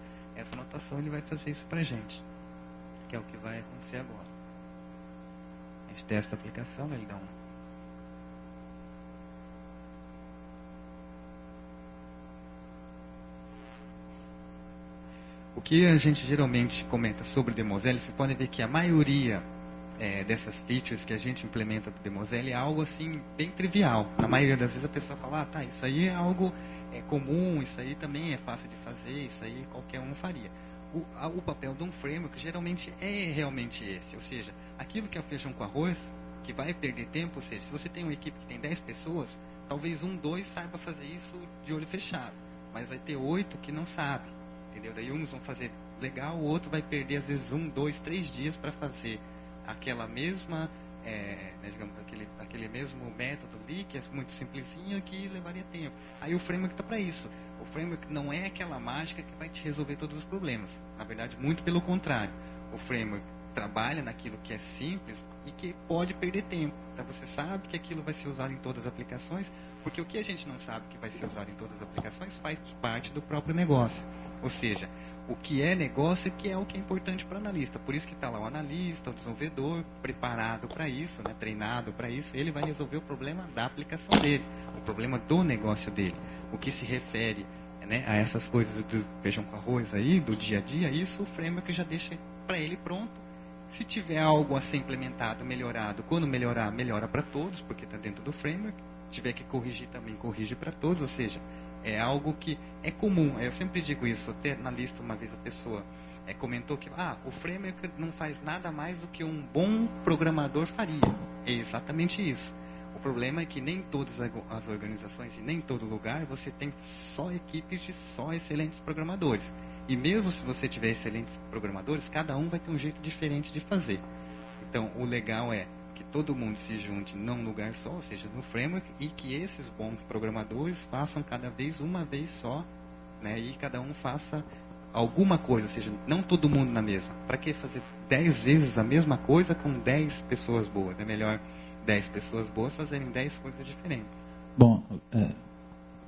anotação, ele vai fazer isso para a gente, que é o que vai acontecer agora. A gente testa a aplicação, ele dá O que a gente geralmente comenta sobre o Demosele, você pode ver que a maioria dessas features que a gente implementa do Demoselle é algo assim bem trivial. Na maioria das vezes a pessoa fala, tá, isso aí é algo comum, isso aí também é fácil de fazer, isso aí qualquer um faria. O papel de um framework geralmente é realmente esse, ou seja, aquilo que é o feijão com arroz, que vai perder tempo, ou seja, se você tem uma equipe que tem 10 pessoas, talvez 1, 2 saiba fazer isso de olho fechado, mas vai ter 8 que não sabem, entendeu? Daí uns vão fazer legal, o outro vai perder às vezes 1, 2, 3 dias para fazer aquela mesma, digamos, aquele mesmo método ali, que é muito simplesinho, que levaria tempo. Aí o framework está para isso. O framework não é aquela mágica que vai te resolver todos os problemas. Na verdade, muito pelo contrário. O framework trabalha naquilo que é simples e que pode perder tempo. Então você sabe que aquilo vai ser usado em todas as aplicações, porque o que a gente não sabe que vai ser usado em todas as aplicações faz parte do próprio negócio. Ou seja, o que é negócio que é o que é importante para o analista. Por isso que está lá o analista, o desenvolvedor, preparado para isso, né, treinado para isso. Ele vai resolver o problema da aplicação dele, o problema do negócio dele. O que se refere, né, a essas coisas do feijão com arroz aí, do dia a dia, isso o framework já deixa para ele pronto. Se tiver algo a ser implementado, melhorado, quando melhorar, melhora para todos, porque está dentro do framework. Se tiver que corrigir também, corrige para todos, ou seja, é algo que é comum. Eu sempre digo isso, até na lista uma vez a pessoa comentou que o framework não faz nada mais do que um bom programador faria. É exatamente isso. O problema é que nem todas as organizações e nem todo lugar você tem só equipes de só excelentes programadores. E mesmo se você tiver excelentes programadores, cada um vai ter um jeito diferente de fazer. Então, o legal é que todo mundo se junte num lugar só, ou seja, no framework, e que esses bons programadores façam cada vez uma vez só, né, e cada um faça alguma coisa, ou seja, não todo mundo na mesma. Para que fazer 10 vezes a mesma coisa com 10 pessoas boas? É melhor 10 pessoas boas fazerem 10 coisas diferentes. Bom,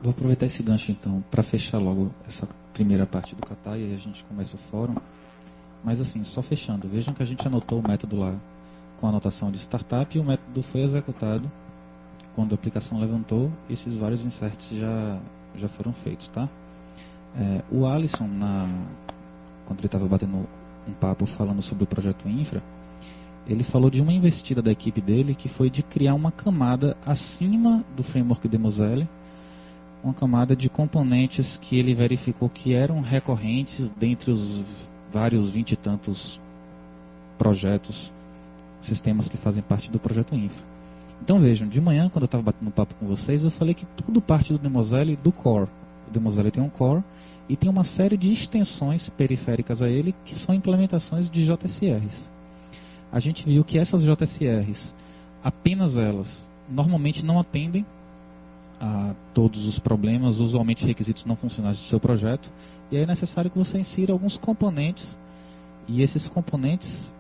vou aproveitar esse gancho então para fechar logo essa primeira parte do Kata e aí a gente começa o fórum. Mas assim, só fechando, vejam que a gente anotou o método lá com a anotação de startup e o método foi executado quando a aplicação levantou, esses vários inserts já foram feitos, tá? O Alisson, quando ele estava batendo um papo falando sobre o projeto Infra, ele falou de uma investida da equipe dele que foi de criar uma camada acima do framework Demoselle, uma camada de componentes que ele verificou que eram recorrentes dentre os vários 20 e tantos projetos, sistemas que fazem parte do projeto Infra. Então vejam, de manhã, quando eu estava batendo papo com vocês, eu falei que tudo parte do Demoselle do core. O Demoselle tem um core e tem uma série de extensões periféricas a ele que são implementações de JSRs. A gente viu que essas JSRs, apenas elas, normalmente não atendem a todos os problemas, usualmente requisitos não funcionais do seu projeto, e aí é necessário que você insira alguns componentes, e esses componentes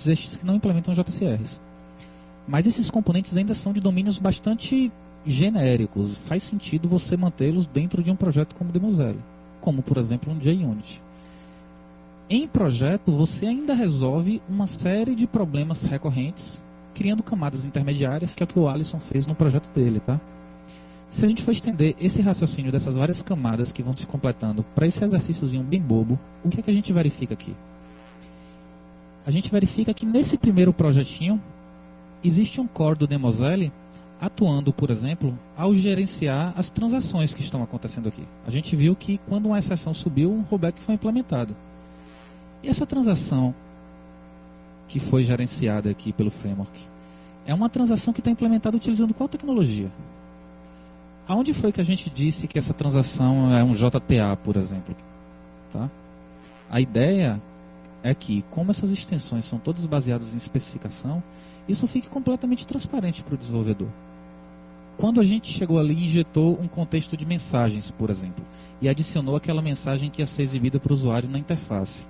estes que não implementam JSRs. Mas esses componentes ainda são de domínios bastante genéricos, faz sentido você mantê-los dentro de um projeto como o Demoselle, como por exemplo um JUnit. Em projeto, você ainda resolve uma série de problemas recorrentes, criando camadas intermediárias, que é o que o Alisson fez no projeto dele, tá? Se a gente for estender esse raciocínio dessas várias camadas que vão se completando para esse exercíciozinho bem bobo, o que é que a gente verifica aqui? A gente verifica que nesse primeiro projetinho, existe um core do Demoselle atuando, por exemplo, ao gerenciar as transações que estão acontecendo aqui. A gente viu que quando uma exceção subiu, um rollback foi implementado. E essa transação que foi gerenciada aqui pelo framework é uma transação que está implementada utilizando qual tecnologia? Aonde foi que a gente disse que essa transação é um JTA, por exemplo? Tá? A ideia é que, como essas extensões são todas baseadas em especificação, isso fique completamente transparente para o desenvolvedor. Quando a gente chegou ali e injetou um contexto de mensagens, por exemplo, e adicionou aquela mensagem que ia ser exibida para o usuário na interface.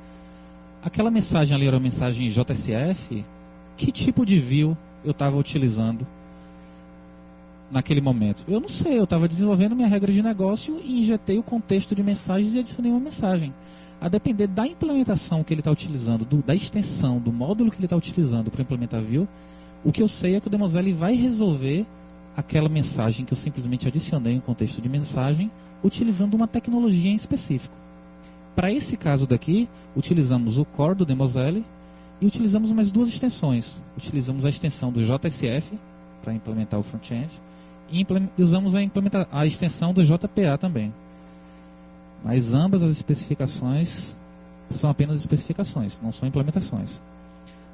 Aquela mensagem ali era uma mensagem JSF? Que tipo de view eu estava utilizando naquele momento? Eu não sei, eu estava desenvolvendo minha regra de negócio e injetei o contexto de mensagens e adicionei uma mensagem. A depender da implementação que ele está utilizando, da extensão, do módulo que ele está utilizando para implementar view, o que eu sei é que o Demoselle vai resolver aquela mensagem que eu simplesmente adicionei em contexto de mensagem, utilizando uma tecnologia em específico. Para esse caso daqui, utilizamos o core do Demoselle E utilizamos mais duas extensões. Utilizamos a extensão do JSF para implementar o front-end e usamos a extensão do JPA também. Mas ambas as especificações são apenas especificações, não são implementações.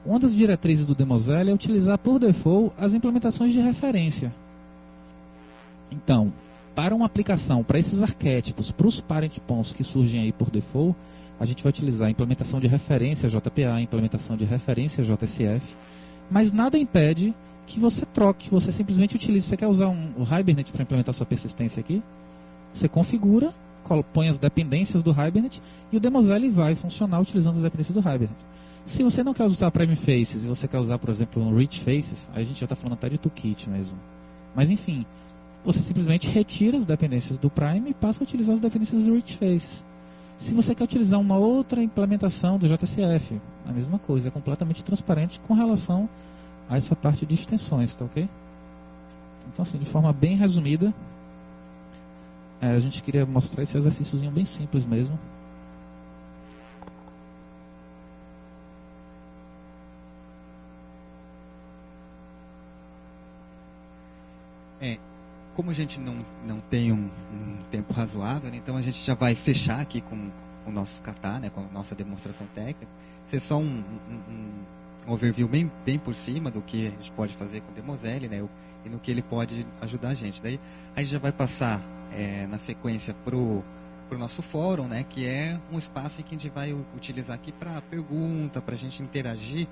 Uma das diretrizes do Demosel é utilizar por default as implementações de referência. Então, para uma aplicação, para esses arquétipos, para os parent pontos que surgem aí por default, a gente vai utilizar a implementação de referência JPA, a implementação de referência JSF, mas nada impede que você troque, você simplesmente utilize. Você quer usar o Hibernate para implementar sua persistência aqui? Você configura, põe as dependências do Hibernate e o Demosel vai funcionar utilizando as dependências do Hibernate. Se você não quer usar Prime Faces e você quer usar, por exemplo, um Rich Faces, aí a gente já está falando até de toolkit mesmo. Mas enfim, você simplesmente retira as dependências do Prime e passa a utilizar as dependências do Rich Faces. Se você quer utilizar uma outra implementação do JSF, a mesma coisa, é completamente transparente com relação a essa parte de extensões, tá ok? Então, assim, de forma bem resumida, a gente queria mostrar esse exercíciozinho bem simples mesmo. Como a gente não tem um tempo razoável, né, então a gente já vai fechar aqui com o nosso kata, né, com a nossa demonstração técnica. Isso é só um overview bem por cima do que a gente pode fazer com o Demosel, né, e no que ele pode ajudar a gente. Daí a gente já vai passar na sequência para o nosso fórum, né, que é um espaço em que a gente vai utilizar aqui para pergunta, para a gente interagir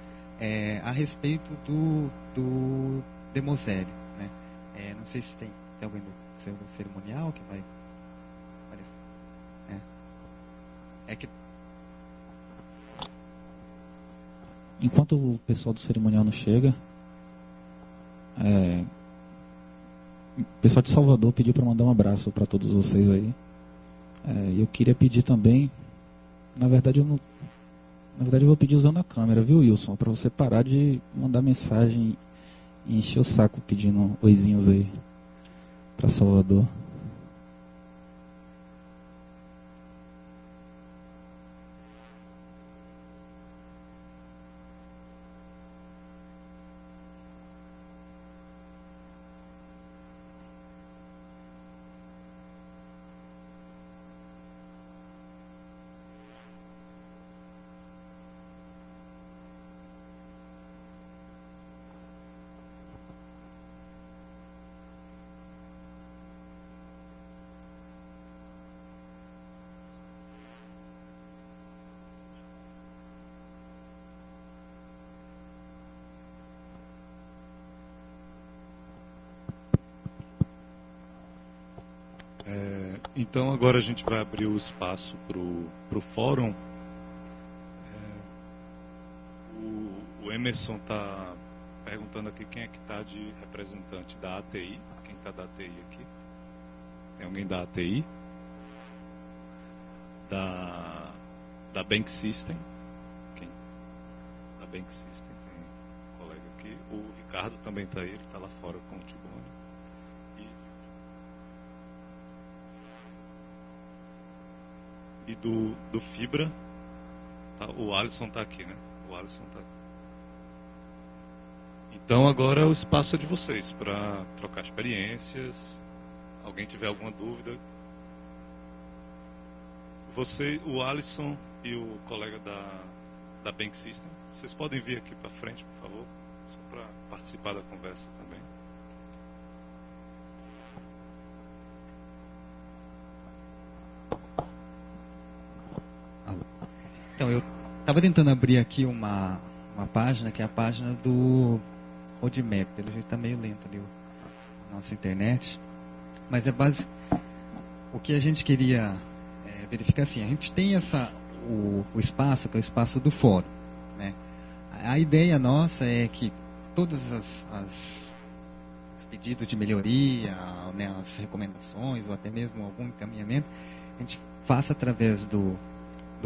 a respeito do Demosel. Né. Não sei se tem alguém do cerimonial que vai aparecer. Enquanto o pessoal do cerimonial não chega, o pessoal de Salvador pediu para mandar um abraço para todos vocês aí. Eu queria pedir também, na verdade eu vou pedir usando a câmera, viu, Wilson, para você parar de mandar mensagem e encher o saco pedindo oizinhos aí para Salvador. Então agora a gente vai abrir o espaço para o fórum. O Emerson está perguntando aqui quem é que está de representante da ATI. Quem está da ATI aqui? Tem alguém da ATI? Da Bank System? Quem? Da Bank System tem um colega aqui. O Ricardo também está aí, ele está lá fora com o Tibone. E do Fibra, tá, o Alisson está aqui, né? O Alisson está aqui. Então agora o espaço é de vocês para trocar experiências. Alguém tiver alguma dúvida? Você, o Alisson e o colega da Bank System, vocês podem vir aqui para frente, por favor, só para participar da conversa também. Então, eu estava tentando abrir aqui uma página, que é a página do Roadmap. Pelo jeito está meio lento ali a nossa internet. Mas o que a gente queria verificar assim, a gente tem o espaço, que é o espaço do fórum. Né? A ideia nossa é que todos os pedidos de melhoria, né, as recomendações, ou até mesmo algum encaminhamento, a gente faça através do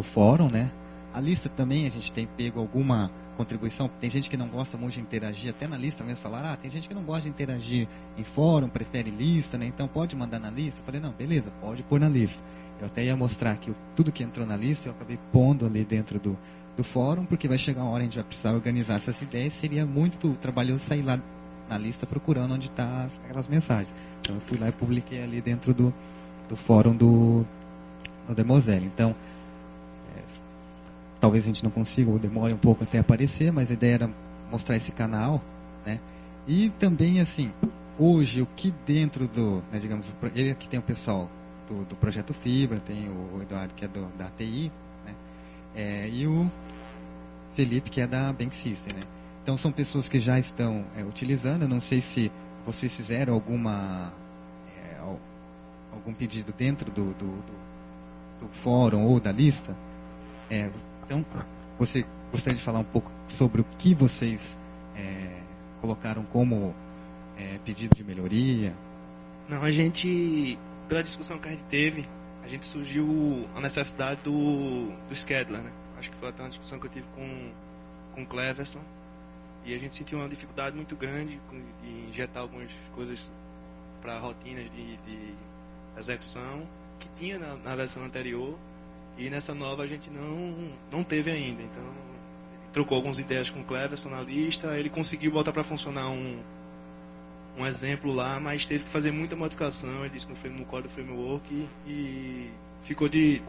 fórum, né? A lista também, a gente tem pego alguma contribuição. Tem gente que não gosta muito de interagir, até na lista mesmo falaram, tem gente que não gosta de interagir em fórum, prefere lista, né? Então pode mandar na lista. Eu falei, não, beleza, pode pôr na lista. Eu até ia mostrar que tudo que entrou na lista, eu acabei pondo ali dentro do do fórum, porque vai chegar uma hora a gente vai precisar organizar essas ideias, seria muito trabalhoso sair lá na lista procurando onde estão aquelas mensagens. Então eu fui lá e publiquei ali dentro do fórum do Demoselle. Então, talvez a gente não consiga, ou demore um pouco até aparecer, mas a ideia era mostrar esse canal, né? E também, assim, hoje, o que dentro do, né, digamos, ele aqui tem o pessoal do Projeto Fibra, tem o Eduardo, que é da ATI, né? E o Felipe, que é da Bank System, né? Então, são pessoas que já estão utilizando. Eu não sei se vocês fizeram algum pedido dentro do fórum ou da lista. Então, você gostaria de falar um pouco sobre o que vocês colocaram como pedido de melhoria? Não, a gente, pela discussão que a gente teve, a gente surgiu a necessidade do scheduler, né? Acho que foi até uma discussão que eu tive com o Cleverson, e a gente sentiu uma dificuldade muito grande de injetar algumas coisas para rotinas de execução que tinha na versão anterior, e nessa nova a gente não teve ainda. Então, trocou algumas ideias com o Cleverson na lista, ele conseguiu botar para funcionar um exemplo lá, mas teve que fazer muita modificação, ele disse no código do framework, e ficou de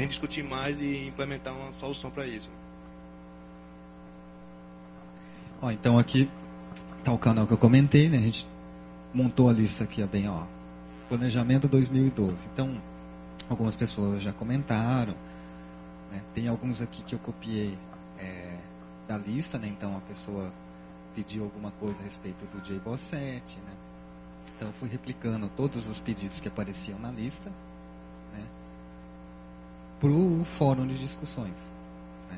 discutir mais e implementar uma solução para isso. Então aqui está o canal que eu comentei, né? A gente montou a lista aqui, bem, planejamento 2012. Então, algumas pessoas já comentaram, né? Tem alguns aqui que eu copiei da lista, né? Então a pessoa pediu alguma coisa a respeito do JBoss 7, né? Então eu fui replicando todos os pedidos que apareciam na lista, né? Para o fórum de discussões, né?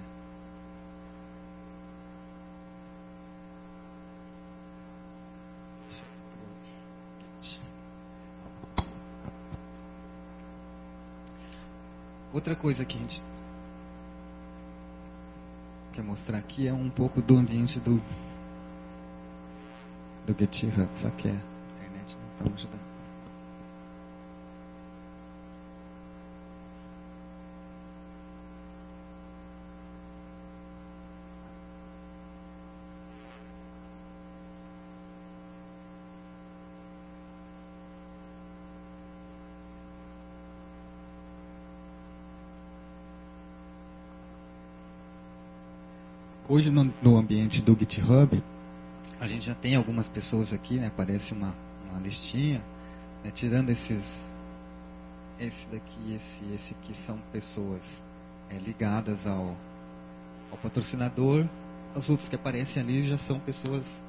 Outra coisa que a gente quer mostrar aqui é um pouco do ambiente do GitHub, só que a internet não está ajudando. Hoje no ambiente do GitHub, a gente já tem algumas pessoas aqui, né? Aparece uma listinha, né? Tirando esse daqui, esse aqui são pessoas ligadas ao patrocinador. Os outros que aparecem ali já são pessoas,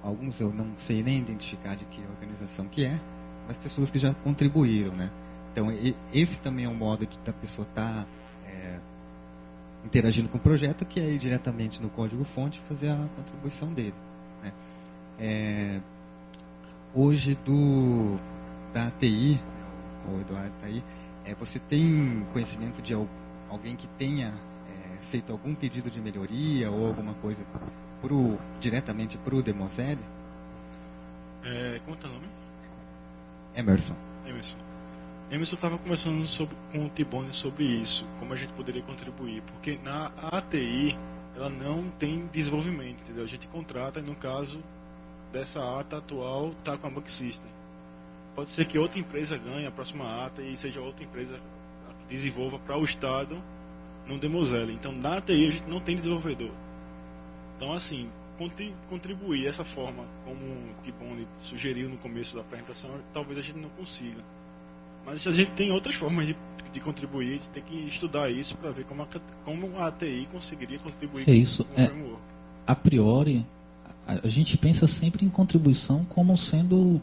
alguns eu não sei nem identificar de que organização que é, mas pessoas que já contribuíram, né? Então esse também é um modo da pessoa estar interagindo com o projeto, que é ir diretamente no código-fonte e fazer a contribuição dele, né? Hoje da ATI, o Eduardo está aí, você tem conhecimento de alguém que tenha feito algum pedido de melhoria ou alguma coisa diretamente para o Demoselle? Como é o nome? Emerson. Emerson estava conversando com o Tibone sobre isso, como a gente poderia contribuir, porque na ATI ela não tem desenvolvimento, entendeu? A gente contrata e no caso dessa ata atual está com a Bank System. Pode ser que outra empresa ganhe a próxima ata e seja outra empresa que desenvolva para o Estado no Demoselle. Então na ATI a gente não tem desenvolvedor. Então assim, contribuir dessa forma, como o Tibone sugeriu no começo da apresentação, talvez a gente não consiga. Mas a gente tem outras formas de contribuir, a gente tem que estudar isso para ver como a ATI conseguiria contribuir isso, com o framework. A priori, a gente pensa sempre em contribuição como sendo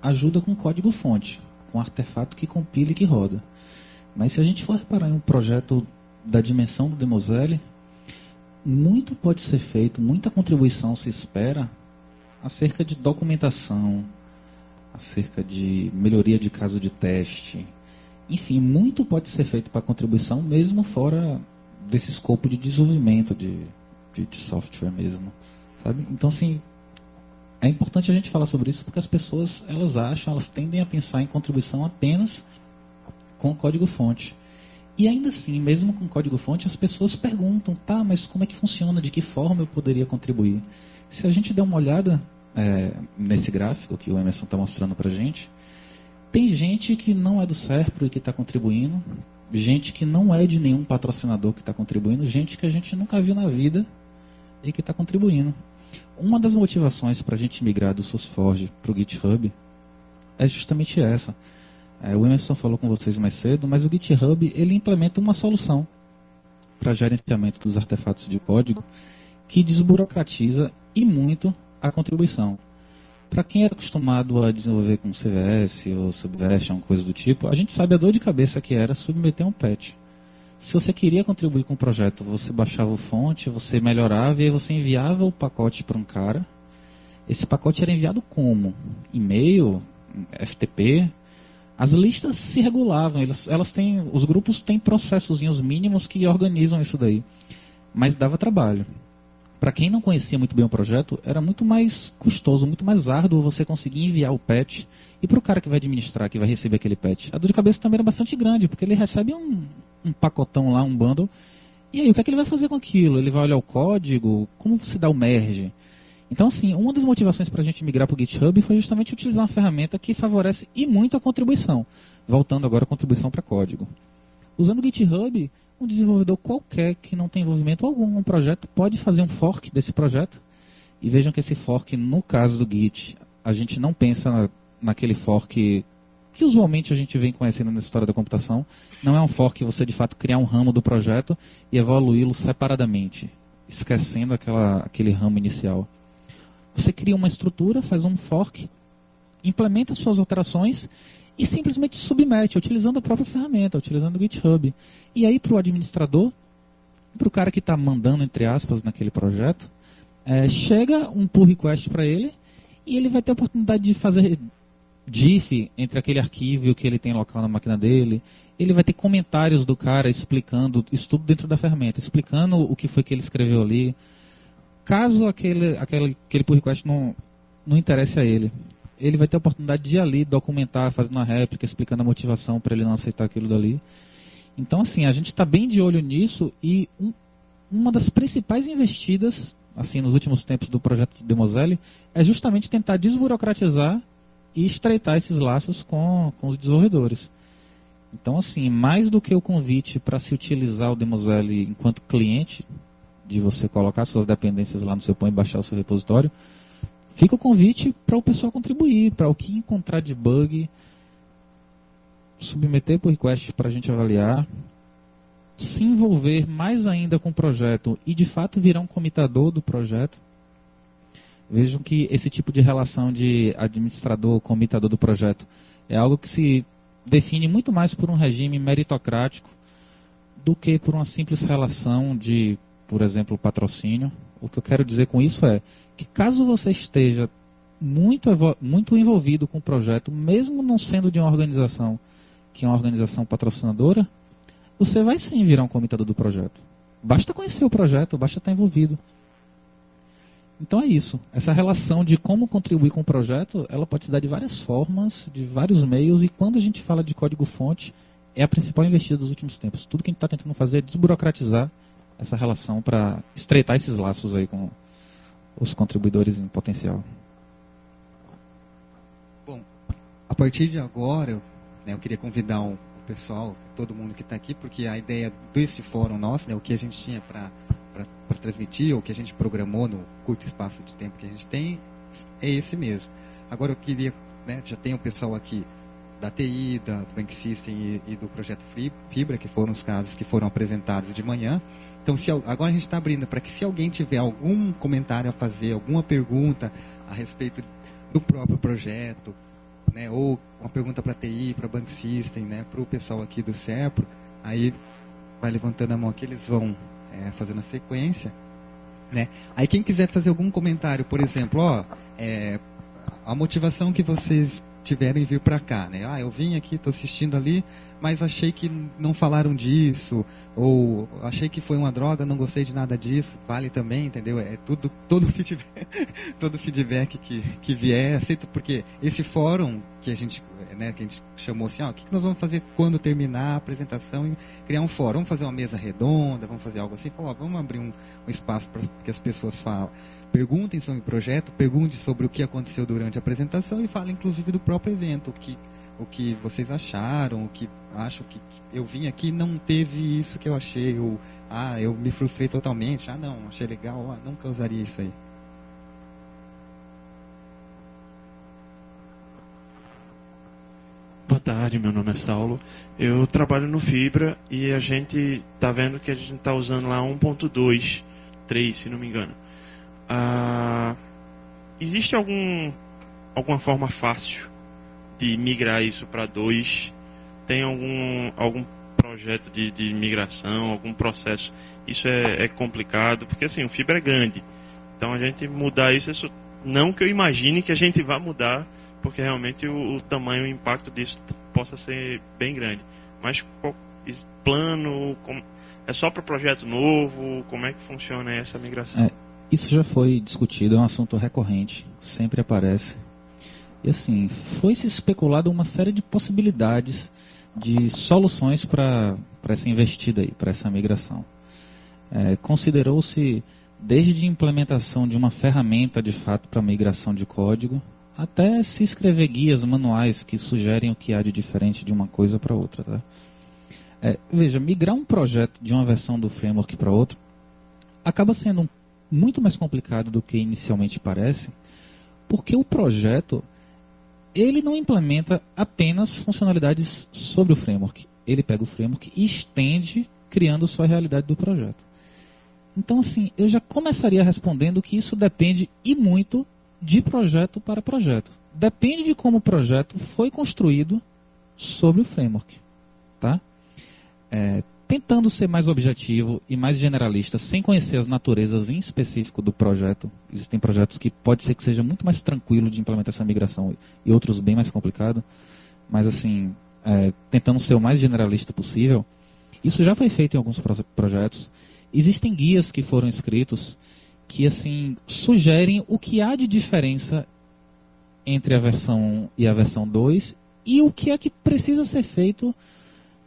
ajuda com código-fonte, com artefato que compila e que roda. Mas se a gente for reparar em um projeto da dimensão do Demoselle, muito pode ser feito, muita contribuição se espera acerca de documentação, acerca de melhoria de caso de teste. Enfim, muito pode ser feito para contribuição, mesmo fora desse escopo de desenvolvimento de software mesmo. Sabe? Então, assim, é importante a gente falar sobre isso, porque as pessoas, elas tendem a pensar em contribuição apenas com o código-fonte. E ainda assim, mesmo com código-fonte, as pessoas perguntam, tá, mas como é que funciona? De que forma eu poderia contribuir? Se a gente der uma olhada nesse gráfico que o Emerson está mostrando para a gente, tem gente que não é do Serpro e que está contribuindo, gente que não é de nenhum patrocinador que está contribuindo, gente que a gente nunca viu na vida e que está contribuindo. Uma das motivações para a gente migrar do SourceForge para o GitHub é justamente essa. O Emerson falou com vocês mais cedo, mas o GitHub ele implementa uma solução para gerenciamento dos artefatos de código que desburocratiza e muito a contribuição. Para quem era acostumado a desenvolver com CVS ou Subversion, coisa do tipo, a gente sabe a dor de cabeça que era submeter um patch. Se você queria contribuir com o projeto, você baixava o fonte, você melhorava e aí você enviava o pacote para um cara. Esse pacote era enviado como? E-mail, FTP. As listas se regulavam, os grupos têm processozinhos mínimos que organizam isso daí. Mas dava trabalho. Para quem não conhecia muito bem o projeto, era muito mais custoso, muito mais árduo você conseguir enviar o patch. E para o cara que vai administrar, que vai receber aquele patch, a dor de cabeça também era bastante grande, porque ele recebe um pacotão lá, um bundle. E aí, o que é que ele vai fazer com aquilo? Ele vai olhar o código? Como se dá o merge? Então, assim, uma das motivações para a gente migrar para o GitHub foi justamente utilizar uma ferramenta que favorece e muito a contribuição. Voltando agora à contribuição para código. Usando o GitHub, um desenvolvedor qualquer que não tem envolvimento algum no projeto pode fazer um fork desse projeto. E vejam que esse fork, no caso do Git, a gente não pensa naquele fork que usualmente a gente vem conhecendo na história da computação. Não é um fork você de fato criar um ramo do projeto e evoluí-lo separadamente, esquecendo aquele ramo inicial. Você cria uma estrutura, faz um fork, implementa suas alterações e simplesmente submete, utilizando a própria ferramenta, utilizando o GitHub. E aí, para o administrador, para o cara que está mandando, entre aspas, naquele projeto, chega um pull request para ele e ele vai ter a oportunidade de fazer diff entre aquele arquivo e o que ele tem local na máquina dele. Ele vai ter comentários do cara explicando, isso tudo dentro da ferramenta, explicando o que foi que ele escreveu ali. Caso aquele pull request não interesse a ele, ele vai ter a oportunidade de ir ali documentar, fazendo uma réplica, explicando a motivação para ele não aceitar aquilo dali. Então, assim, a gente está bem de olho nisso e uma das principais investidas, assim, nos últimos tempos do projeto de Moselle é justamente tentar desburocratizar e estreitar esses laços com os desenvolvedores. Então, assim, mais do que o convite para se utilizar o Demoselle enquanto cliente, de você colocar suas dependências lá no seu pão e baixar o seu repositório, fica o convite para o pessoal contribuir, para o que encontrar de bug, submeter por request para a gente avaliar, se envolver mais ainda com o projeto e de fato virar um comitador do projeto. Vejam que esse tipo de relação de administrador-comitador do projeto é algo que se define muito mais por um regime meritocrático do que por uma simples relação de, por exemplo, patrocínio. O que eu quero dizer com isso é que caso você esteja muito envolvido com o projeto, mesmo não sendo de uma organização que é uma organização patrocinadora, você vai sim virar um comitador do projeto. Basta conhecer o projeto, basta estar envolvido. Então é isso. Essa relação de como contribuir com o projeto, ela pode se dar de várias formas, de vários meios, e quando a gente fala de código-fonte, é a principal investida dos últimos tempos. Tudo que a gente está tentando fazer é desburocratizar essa relação para estreitar esses laços aí com os contribuidores em potencial. Bom, a partir de agora, eu queria convidar o pessoal, todo mundo que está aqui, porque a ideia desse fórum nosso, o que a gente tinha para transmitir, ou que a gente programou no curto espaço de tempo que a gente tem, é esse mesmo. Agora eu queria, já tem o pessoal aqui da TI, do Bank System e do projeto Fibra, que foram os casos que foram apresentados de manhã. Então, agora a gente está abrindo para que, se alguém tiver algum comentário a fazer, alguma pergunta a respeito do próprio projeto, ou uma pergunta para a TI, para o Bank System, para o pessoal aqui do Serpro, aí vai levantando a mão aqui, eles vão fazendo a sequência. Aí quem quiser fazer algum comentário, por exemplo, a motivação que vocês tiveram em vir para cá, né? Eu vim aqui, estou assistindo ali, mas achei que não falaram disso, ou achei que foi uma droga, não gostei de nada disso, vale também, entendeu? É todo feedback, todo feedback que vier, aceito, porque esse fórum que a gente chamou assim, o que nós vamos fazer quando terminar a apresentação e criar um fórum, vamos fazer uma mesa redonda, vamos fazer algo assim, vamos abrir um espaço para que as pessoas perguntem sobre o projeto, perguntem sobre o que aconteceu durante a apresentação e falem inclusive do próprio evento, o que vocês acharam, o que acham que eu vim aqui e não teve isso que eu achei, ou eu me frustrei totalmente, não, achei legal, nunca usaria isso aí. Boa tarde, meu nome é Saulo. Eu trabalho no Fibra e a gente está vendo que a gente está usando lá 1.2.3, se não me engano. Existe alguma forma fácil de migrar isso para 2? Tem algum projeto de migração, algum processo? Isso é complicado, porque assim, o Fibra é grande. Então a gente mudar isso, não que eu imagine que a gente vá mudar, porque realmente o tamanho, o impacto disso possa ser bem grande. Mas plano, é só para projeto novo? Como é que funciona essa migração? Isso já foi discutido, é um assunto recorrente, sempre aparece. E assim, foi-se especulado uma série de possibilidades de soluções para essa investida aí, para essa migração. Considerou-se desde a implementação de uma ferramenta de fato para migração de código, até se escrever guias manuais que sugerem o que há de diferente de uma coisa para outra. Tá? Veja, migrar um projeto de uma versão do framework para outra acaba sendo muito mais complicado do que inicialmente parece, porque o projeto ele não implementa apenas funcionalidades sobre o framework. Ele pega o framework e estende, criando sua realidade do projeto. Então, assim, eu já começaria respondendo que isso depende e muito de projeto para projeto. Depende de como o projeto foi construído sobre o framework. Tá? Tentando ser mais objetivo e mais generalista, sem conhecer as naturezas em específico do projeto. Existem projetos que pode ser que seja muito mais tranquilo de implementar essa migração e outros bem mais complicado. Mas assim, tentando ser o mais generalista possível, isso já foi feito em alguns projetos. Existem guias que foram escritos que assim sugerem o que há de diferença entre a versão 1 e a versão 2 e o que é que precisa ser feito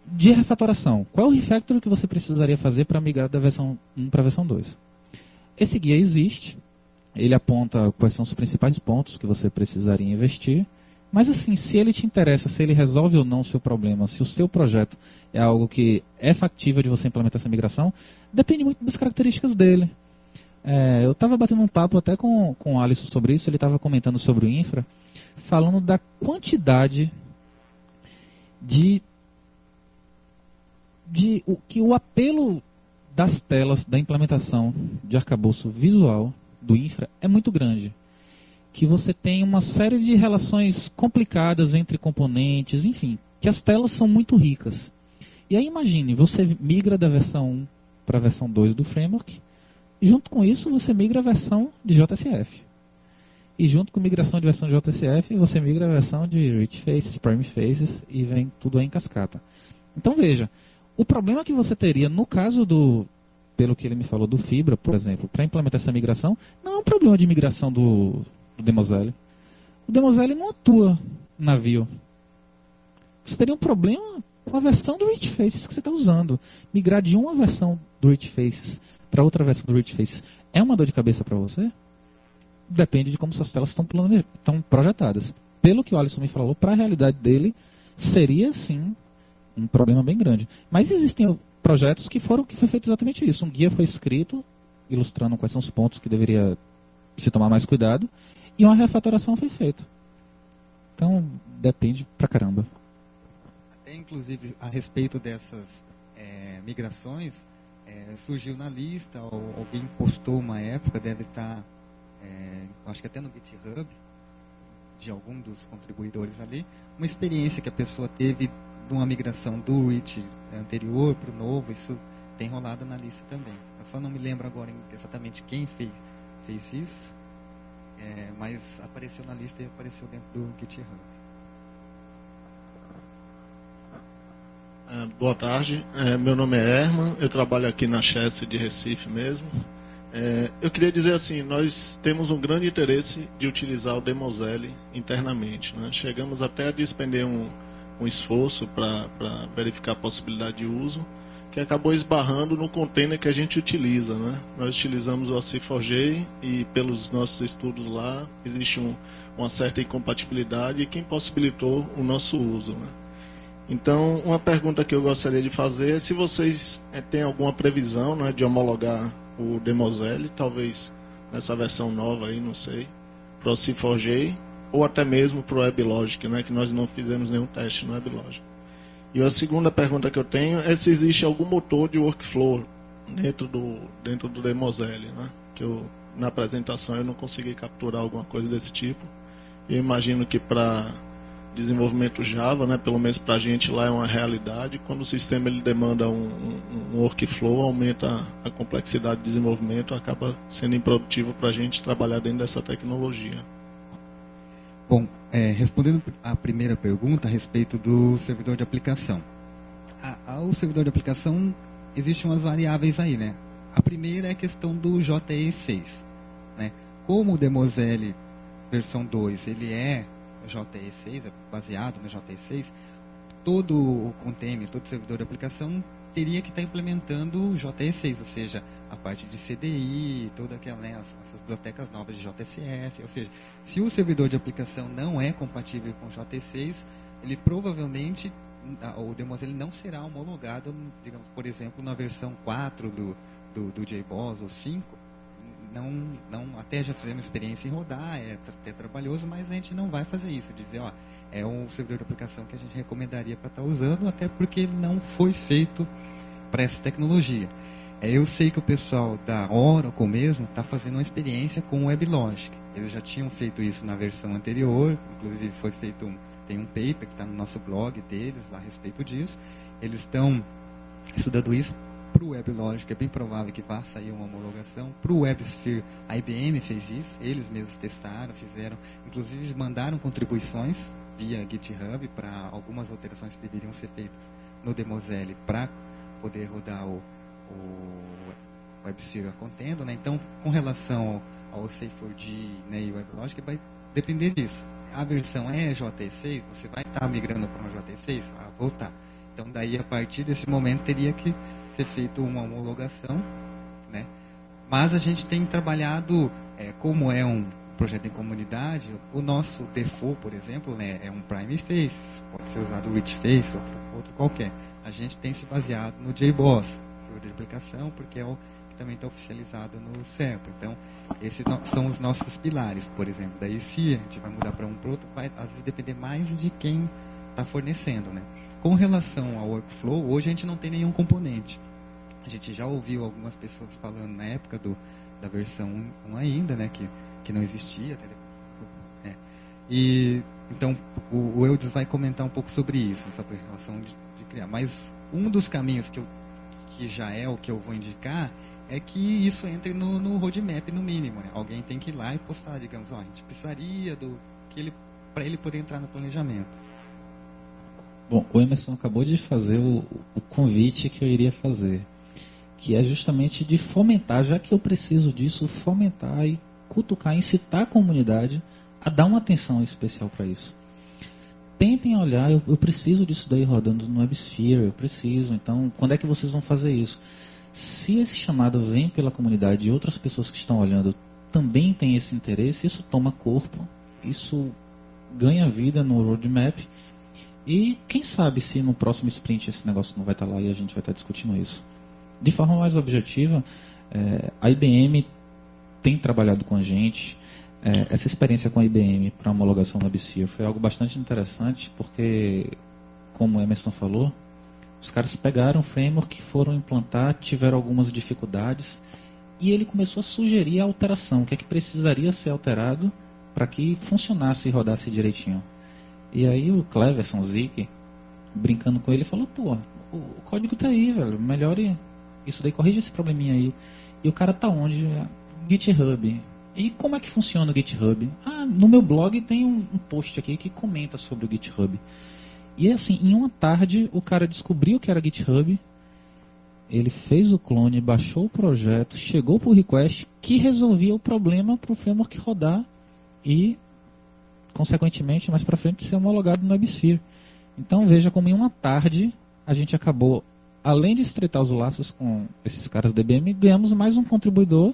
de refatoração. Qual é o refactor que você precisaria fazer para migrar da versão 1 para a versão 2? Esse guia existe, ele aponta quais são os principais pontos que você precisaria investir, mas assim, se ele te interessa, se ele resolve ou não o seu problema, se o seu projeto é algo que é factível de você implementar essa migração, depende muito das características dele. Eu estava batendo um papo até com o Alisson sobre isso, ele estava comentando sobre o infra, falando da quantidade que o apelo das telas da implementação de arcabouço visual do infra é muito grande. Que você tem uma série de relações complicadas entre componentes, enfim, que as telas são muito ricas. E aí imagine, você migra da versão 1 para a versão 2 do framework, e junto com isso você migra a versão de JSF. E junto com a migração de versão de JSF, você migra a versão de Rich Faces, Prime Faces, e vem tudo aí em cascata. Então veja, o problema que você teria no caso pelo que ele me falou, do Fibra, por exemplo, para implementar essa migração, não é um problema de migração do Demosele. O Demosele não atua na Vue. Você teria um problema com a versão do Rich Faces que você está usando. Migrar de uma versão do Rich Faces para outra versão do Rich Faces é uma dor de cabeça para você? Depende de como suas telas estão projetadas. Pelo que o Alisson me falou, para a realidade dele, seria sim um problema bem grande. Mas existem projetos que foi feito exatamente isso. Um guia foi escrito, ilustrando quais são os pontos que deveria se tomar mais cuidado, e uma refatoração foi feita. Então, depende pra caramba. Até, inclusive, a respeito dessas migrações, surgiu na lista, ou alguém postou uma época, deve estar, acho que até no GitHub, de algum dos contribuidores ali, uma experiência que a pessoa teve de uma migração do Rich anterior para o novo. Isso tem rolado na lista também. Eu só não me lembro agora exatamente quem fez isso, mas apareceu na lista e apareceu dentro do GitHub. Boa tarde, meu nome é Herman, eu trabalho aqui na Chess de Recife mesmo. Eu queria dizer assim, nós temos um grande interesse de utilizar o Demosele internamente, né? Chegamos até a despender um esforço para verificar a possibilidade de uso, que acabou esbarrando no container que a gente utiliza, né? Nós utilizamos o AC4J e pelos nossos estudos lá existe uma certa incompatibilidade que impossibilitou o nosso uso, né? Então, uma pergunta que eu gostaria de fazer é se vocês têm alguma previsão, né, de homologar o Demosele, talvez nessa versão nova aí, não sei, para o C4J ou até mesmo para o WebLogic, né, que nós não fizemos nenhum teste no WebLogic. E a segunda pergunta que eu tenho é se existe algum motor de workflow dentro do Demosele, né? Que na apresentação eu não consegui capturar alguma coisa desse tipo. Eu imagino que para desenvolvimento Java, né, pelo menos para a gente lá é uma realidade. Quando o sistema ele demanda um workflow, aumenta a complexidade de desenvolvimento, acaba sendo improdutivo para a gente trabalhar dentro dessa tecnologia. Bom, respondendo a primeira pergunta a respeito do servidor de aplicação. O servidor de aplicação, existem umas variáveis aí, né? A primeira é a questão do JE6, né? Como o Demosele versão 2, ele é JE6, é baseado no JE6, todo o container, todo servidor de aplicação teria que estar implementando o JE6, ou seja, a parte de CDI, toda aquela, né, essas bibliotecas novas de JSF, ou seja, se o servidor de aplicação não é compatível com o JE6, ele provavelmente, o Demosele não será homologado, digamos, por exemplo, na versão 4 do JBoss ou 5, até já fizemos experiência em rodar, é até trabalhoso, mas a gente não vai fazer isso, dizer, ó, é um servidor de aplicação que a gente recomendaria para estar usando, até porque ele não foi feito para essa tecnologia. Eu sei que o pessoal da Oracle mesmo está fazendo uma experiência com o WebLogic. Eles já tinham feito isso na versão anterior, inclusive foi feito tem um paper que está no nosso blog deles lá a respeito disso. Eles estão estudando isso. Para o WebLogic é bem provável que vá sair uma homologação. Para o WebSphere, a IBM fez isso, eles mesmos testaram, fizeram, inclusive mandaram contribuições via GitHub para algumas alterações que deveriam ser feitas no Demosele para poder rodar o WebSphere contendo, né? Então, com relação ao C4G, né, e o WebLogic, vai depender disso. A versão é JE6, você vai estar migrando para uma JE6? Voltar. Então, daí, a partir desse momento, teria que ser feito uma homologação, né? Mas a gente tem trabalhado, como é um projeto em comunidade, o nosso default, por exemplo, né, é um Prime Face, pode ser usado o Rich Face, outro qualquer. A gente tem se baseado no JBoss, servidor de aplicação, porque é o que também está oficializado no CERP. Então, esses são os nossos pilares, por exemplo. Daí, se a gente vai mudar para um para outro, vai às vezes depender mais de quem está fornecendo, né? Com relação ao workflow, hoje a gente não tem nenhum componente. A gente já ouviu algumas pessoas falando na época da versão 1 ainda, né, que não existia. Né? E, então, o Eudes vai comentar um pouco sobre isso, sobre a relação de criar. Mas um dos caminhos que já é o que eu vou indicar é que isso entre no roadmap, no mínimo. Né? Alguém tem que ir lá e postar, digamos, a gente precisaria para ele poder entrar no planejamento. Bom, o Emerson acabou de fazer o convite que eu iria fazer, que é justamente de fomentar, já que eu preciso disso, fomentar e cutucar, incitar a comunidade a dar uma atenção especial para isso. Tentem olhar, eu preciso disso daí rodando no WebSphere, eu preciso, então, quando é que vocês vão fazer isso? Se esse chamado vem pela comunidade e outras pessoas que estão olhando também têm esse interesse, isso toma corpo, isso ganha vida no roadmap. E quem sabe se no próximo sprint esse negócio não vai estar lá e a gente vai estar discutindo isso. De forma mais objetiva, a IBM tem trabalhado com a gente. Essa experiência com a IBM para homologação no WebSphere foi algo bastante interessante, porque, como o Emerson falou, os caras pegaram o framework, foram implantar, tiveram algumas dificuldades, e ele começou a sugerir a alteração, o que é que precisaria ser alterado para que funcionasse e rodasse direitinho. E aí o Cleverson Zick, brincando com ele, falou, pô, o código tá aí, velho, melhore isso daí, corrige esse probleminha aí. E o cara tá onde? GitHub. E como é que funciona o GitHub? No meu blog tem um post aqui que comenta sobre o GitHub. E assim, em uma tarde, o cara descobriu que era GitHub, ele fez o clone, baixou o projeto, chegou para o request, que resolvia o problema para o framework rodar e, consequentemente, mais para frente, ser homologado no WebSphere. Então veja como em uma tarde a gente acabou, além de estreitar os laços com esses caras DBM, ganhamos mais um contribuidor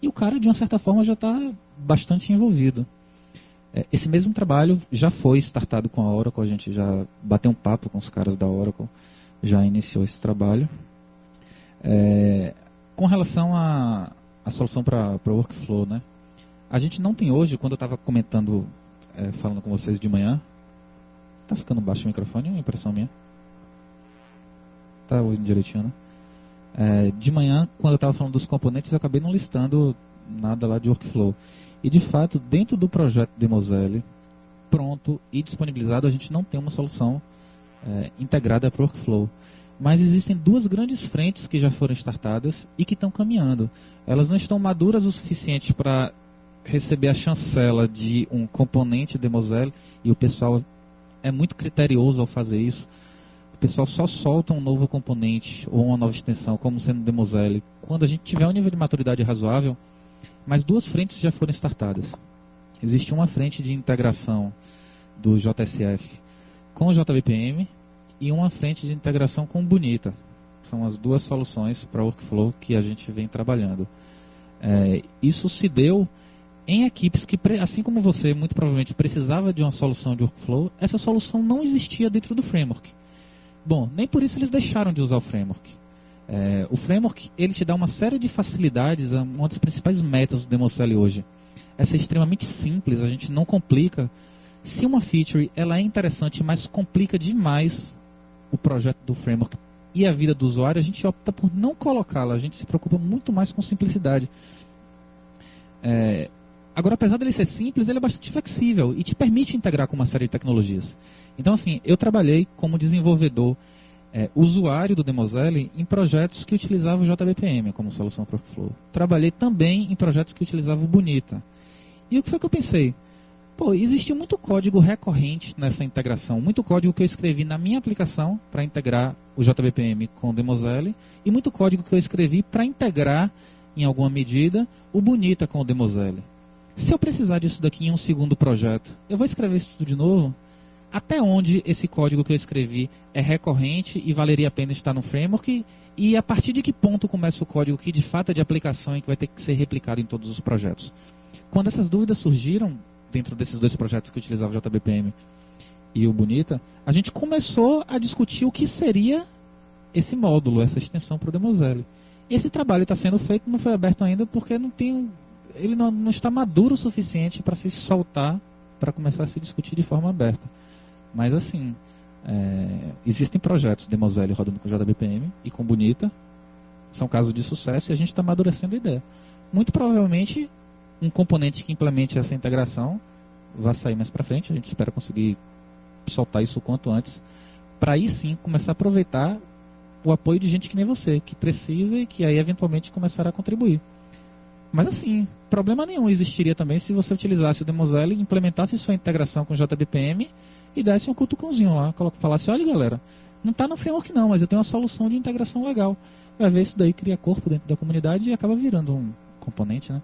e o cara, de uma certa forma, já está bastante envolvido. Esse mesmo trabalho já foi startado com a Oracle, a gente já bateu um papo com os caras da Oracle, já iniciou esse trabalho. Com relação à solução para o workflow, né? A gente não tem hoje, quando eu estava comentando, falando com vocês de manhã, tá ficando baixo o microfone, é uma impressão minha? Tá ouvindo direitinho, né? De manhã, quando eu estava falando dos componentes, eu acabei não listando nada lá de workflow. E de fato, dentro do projeto Demosele, pronto e disponibilizado, a gente não tem uma solução integrada para o workflow. Mas existem duas grandes frentes que já foram startadas e que estão caminhando. Elas não estão maduras o suficiente para receber a chancela de um componente Demosele, e o pessoal é muito criterioso ao fazer isso. O pessoal só solta um novo componente ou uma nova extensão como sendo Demosele quando a gente tiver um nível de maturidade razoável. Mas duas frentes já foram startadas. Existe uma frente de integração do JSF com o JBPM e uma frente de integração com o Bonita. São as duas soluções para workflow que a gente vem trabalhando. Isso se deu em equipes que, assim como você, muito provavelmente precisava de uma solução de workflow, essa solução não existia dentro do framework. Bom, nem por isso eles deixaram de usar o framework. O framework, ele te dá uma série de facilidades, uma das principais metas do Demosele hoje. É ser extremamente simples, a gente não complica. Se uma feature ela é interessante, mas complica demais o projeto do framework e a vida do usuário, a gente opta por não colocá-la, a gente se preocupa muito mais com simplicidade. Agora, apesar dele ser simples, ele é bastante flexível e te permite integrar com uma série de tecnologias. Então, assim, eu trabalhei como desenvolvedor usuário do Demosele em projetos que utilizavam o JBPM como solução para o workflow. Trabalhei também em projetos que utilizavam o Bonita. E o que foi que eu pensei? Existe muito código recorrente nessa integração, muito código que eu escrevi na minha aplicação para integrar o JBPM com o Demosele e muito código que eu escrevi para integrar, em alguma medida, o Bonita com o Demosele. Se eu precisar disso daqui em um segundo projeto, eu vou escrever isso tudo de novo? Até onde esse código que eu escrevi é recorrente e valeria a pena estar no framework? E a partir de que ponto começa o código que de fato é de aplicação e que vai ter que ser replicado em todos os projetos? Quando essas dúvidas surgiram dentro desses dois projetos que utilizavam o JBPM e o Bonita, a gente começou a discutir o que seria esse módulo, essa extensão para o Demosele. Esse trabalho está sendo feito, não foi aberto ainda porque ele não está maduro o suficiente para se soltar, para começar a se discutir de forma aberta. Mas assim, existem projetos Demosele rodando com JBPM e com Bonita, são casos de sucesso e a gente está amadurecendo a ideia. Muito provavelmente um componente que implemente essa integração vai sair mais para frente, a gente espera conseguir soltar isso o quanto antes, para aí sim começar a aproveitar o apoio de gente que nem você, que precisa e que aí eventualmente começará a contribuir. Mas assim, problema nenhum existiria também se você utilizasse o Demosele, implementasse sua integração com o JBPM e desse um cutucãozinho lá, falasse, olha galera, não está no framework não, mas eu tenho uma solução de integração legal. Vai ver isso daí, cria corpo dentro da comunidade e acaba virando um componente, né?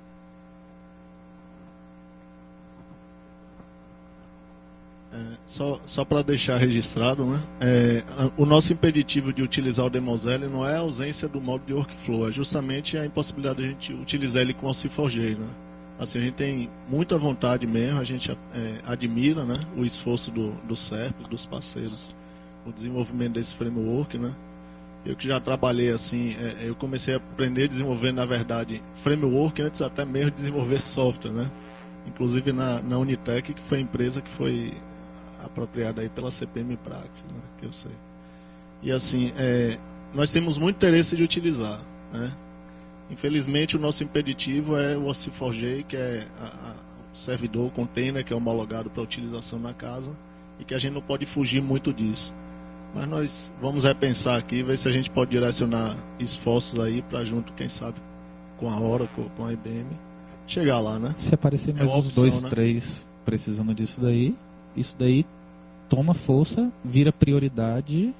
Só para deixar registrado, né? O nosso impeditivo de utilizar o Demosele não é a ausência do modo de workflow, é justamente a impossibilidade de a gente utilizar ele com o C4J, né? Assim, a gente tem muita vontade mesmo, a gente admira, né, o esforço do CERP, dos parceiros, o desenvolvimento desse framework, né? Eu que já trabalhei assim, eu comecei a aprender a desenvolver, na verdade, framework antes até mesmo de desenvolver software, né? Inclusive na Unitec, que foi a empresa que foi apropriada aí pela CPM Praxis, né, que eu sei. E assim, nós temos muito interesse de utilizar, né? Infelizmente, o nosso impeditivo é o OC4J, que é o servidor, o container, que é homologado para utilização na casa, e que a gente não pode fugir muito disso. Mas nós vamos repensar aqui, ver se a gente pode direcionar esforços aí para junto, quem sabe, com a Oracle, com a IBM, chegar lá, né? Se aparecer mais uns 2, 3 precisando disso daí, isso daí toma força, vira prioridade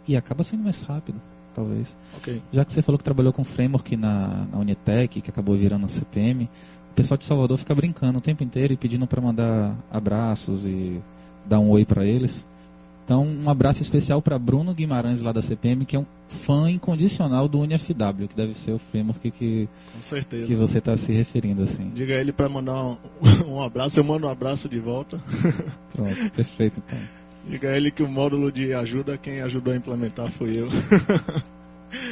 e acaba sendo mais rápido, talvez. Ok. Já que você falou que trabalhou com framework na Unitec, que acabou virando a CPM, o pessoal de Salvador fica brincando o tempo inteiro e pedindo para mandar abraços e dar um oi para eles. Então, um abraço especial para Bruno Guimarães, lá da CPM, que é um fã incondicional do UniFW, que deve ser o framework que Com certeza. você está se referindo, assim. Diga a ele para mandar um abraço, eu mando um abraço de volta. Pronto, perfeito, então. Diga a ele que o módulo de ajuda, quem ajudou a implementar foi eu.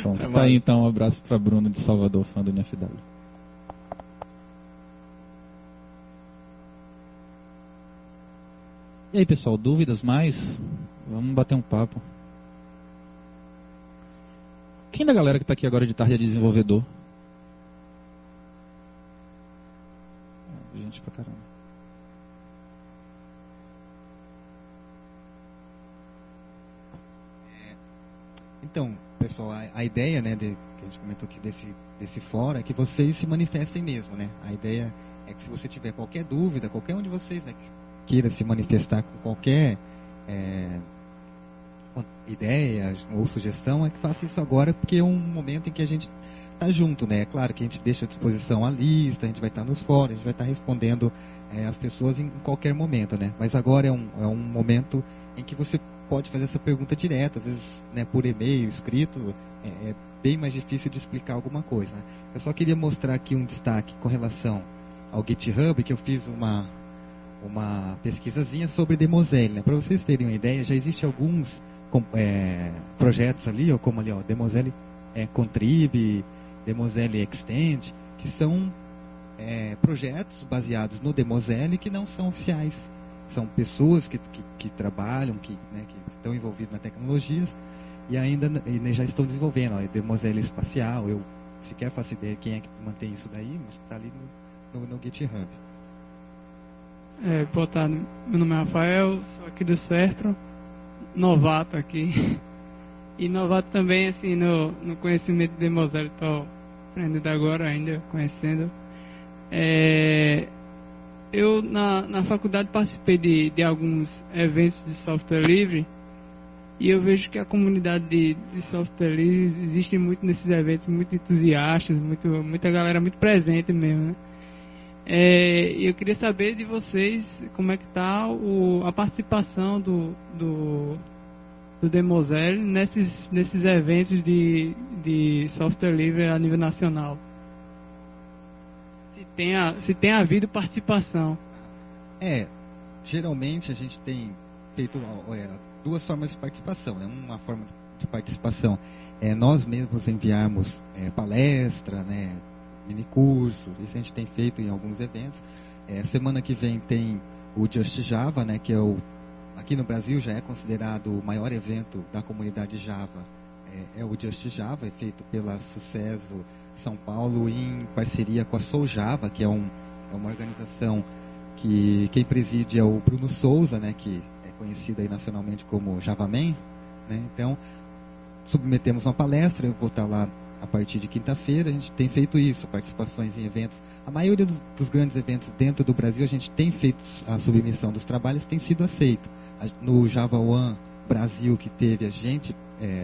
Pronto, É, tá aí então um abraço para Bruno de Salvador, fã do UniFW. E aí, pessoal, dúvidas mais? Vamos bater um papo. Quem da galera que está aqui agora de tarde é desenvolvedor? Gente pra caramba. Então, pessoal, a ideia, né, que a gente comentou aqui desse fórum é que vocês se manifestem mesmo, né? A ideia é que se você tiver qualquer dúvida, qualquer um de vocês, né, que queira se manifestar com qualquer ideia ou sugestão, é que faça isso agora, porque é um momento em que a gente está junto, né? É claro que a gente deixa à disposição a lista, a gente vai estar nos fóruns, a gente vai estar respondendo as pessoas em qualquer momento, né? Mas agora é um momento em que você pode fazer essa pergunta direta, às vezes, né, por e-mail, escrito, é bem mais difícil de explicar alguma coisa, né? Eu só queria mostrar aqui um destaque com relação ao GitHub, que eu fiz uma pesquisazinha sobre Demosele, né? Para vocês terem uma ideia, já existem alguns projetos ali, como ali, ó, Demosele Contrib, Demosele Extend, que são projetos baseados no Demosele que não são oficiais. São pessoas que trabalham, que estão envolvidas nas tecnologias e ainda já estão desenvolvendo. Ó, Demosele Espacial, eu sequer faço ideia quem é que mantém isso daí, mas está ali no GitHub. Boa tarde, meu nome é Rafael, sou aqui do Serpro, novato aqui. E novato também, assim, no conhecimento de Demosele, estou aprendendo agora ainda, conhecendo. Eu, na faculdade, participei de alguns eventos de software livre e eu vejo que a comunidade de software livre existe muito nesses eventos, muito entusiastas, muita galera muito presente mesmo, né? Eu queria saber de vocês como é que está a participação do Demosele nesses eventos de software livre a nível nacional. Se tem havido participação. Geralmente a gente tem feito duas formas de participação, né? Uma forma de participação é nós mesmos enviarmos palestra, né? Mini curso, isso a gente tem feito em alguns eventos. Semana que vem tem o Just Java, né? Que aqui no Brasil já é considerado o maior evento da comunidade Java. É o Just Java, é feito pela Sucesso São Paulo em parceria com a Soul Java, que é uma organização que quem preside é o Bruno Souza, né, que é conhecido aí nacionalmente como JavaMan, né? Então, submetemos uma palestra, eu vou estar lá a partir de quinta-feira, a gente tem feito isso, participações em eventos. A maioria dos grandes eventos dentro do Brasil, a gente tem feito a submissão dos trabalhos, tem sido aceito. No Java One Brasil que teve, a gente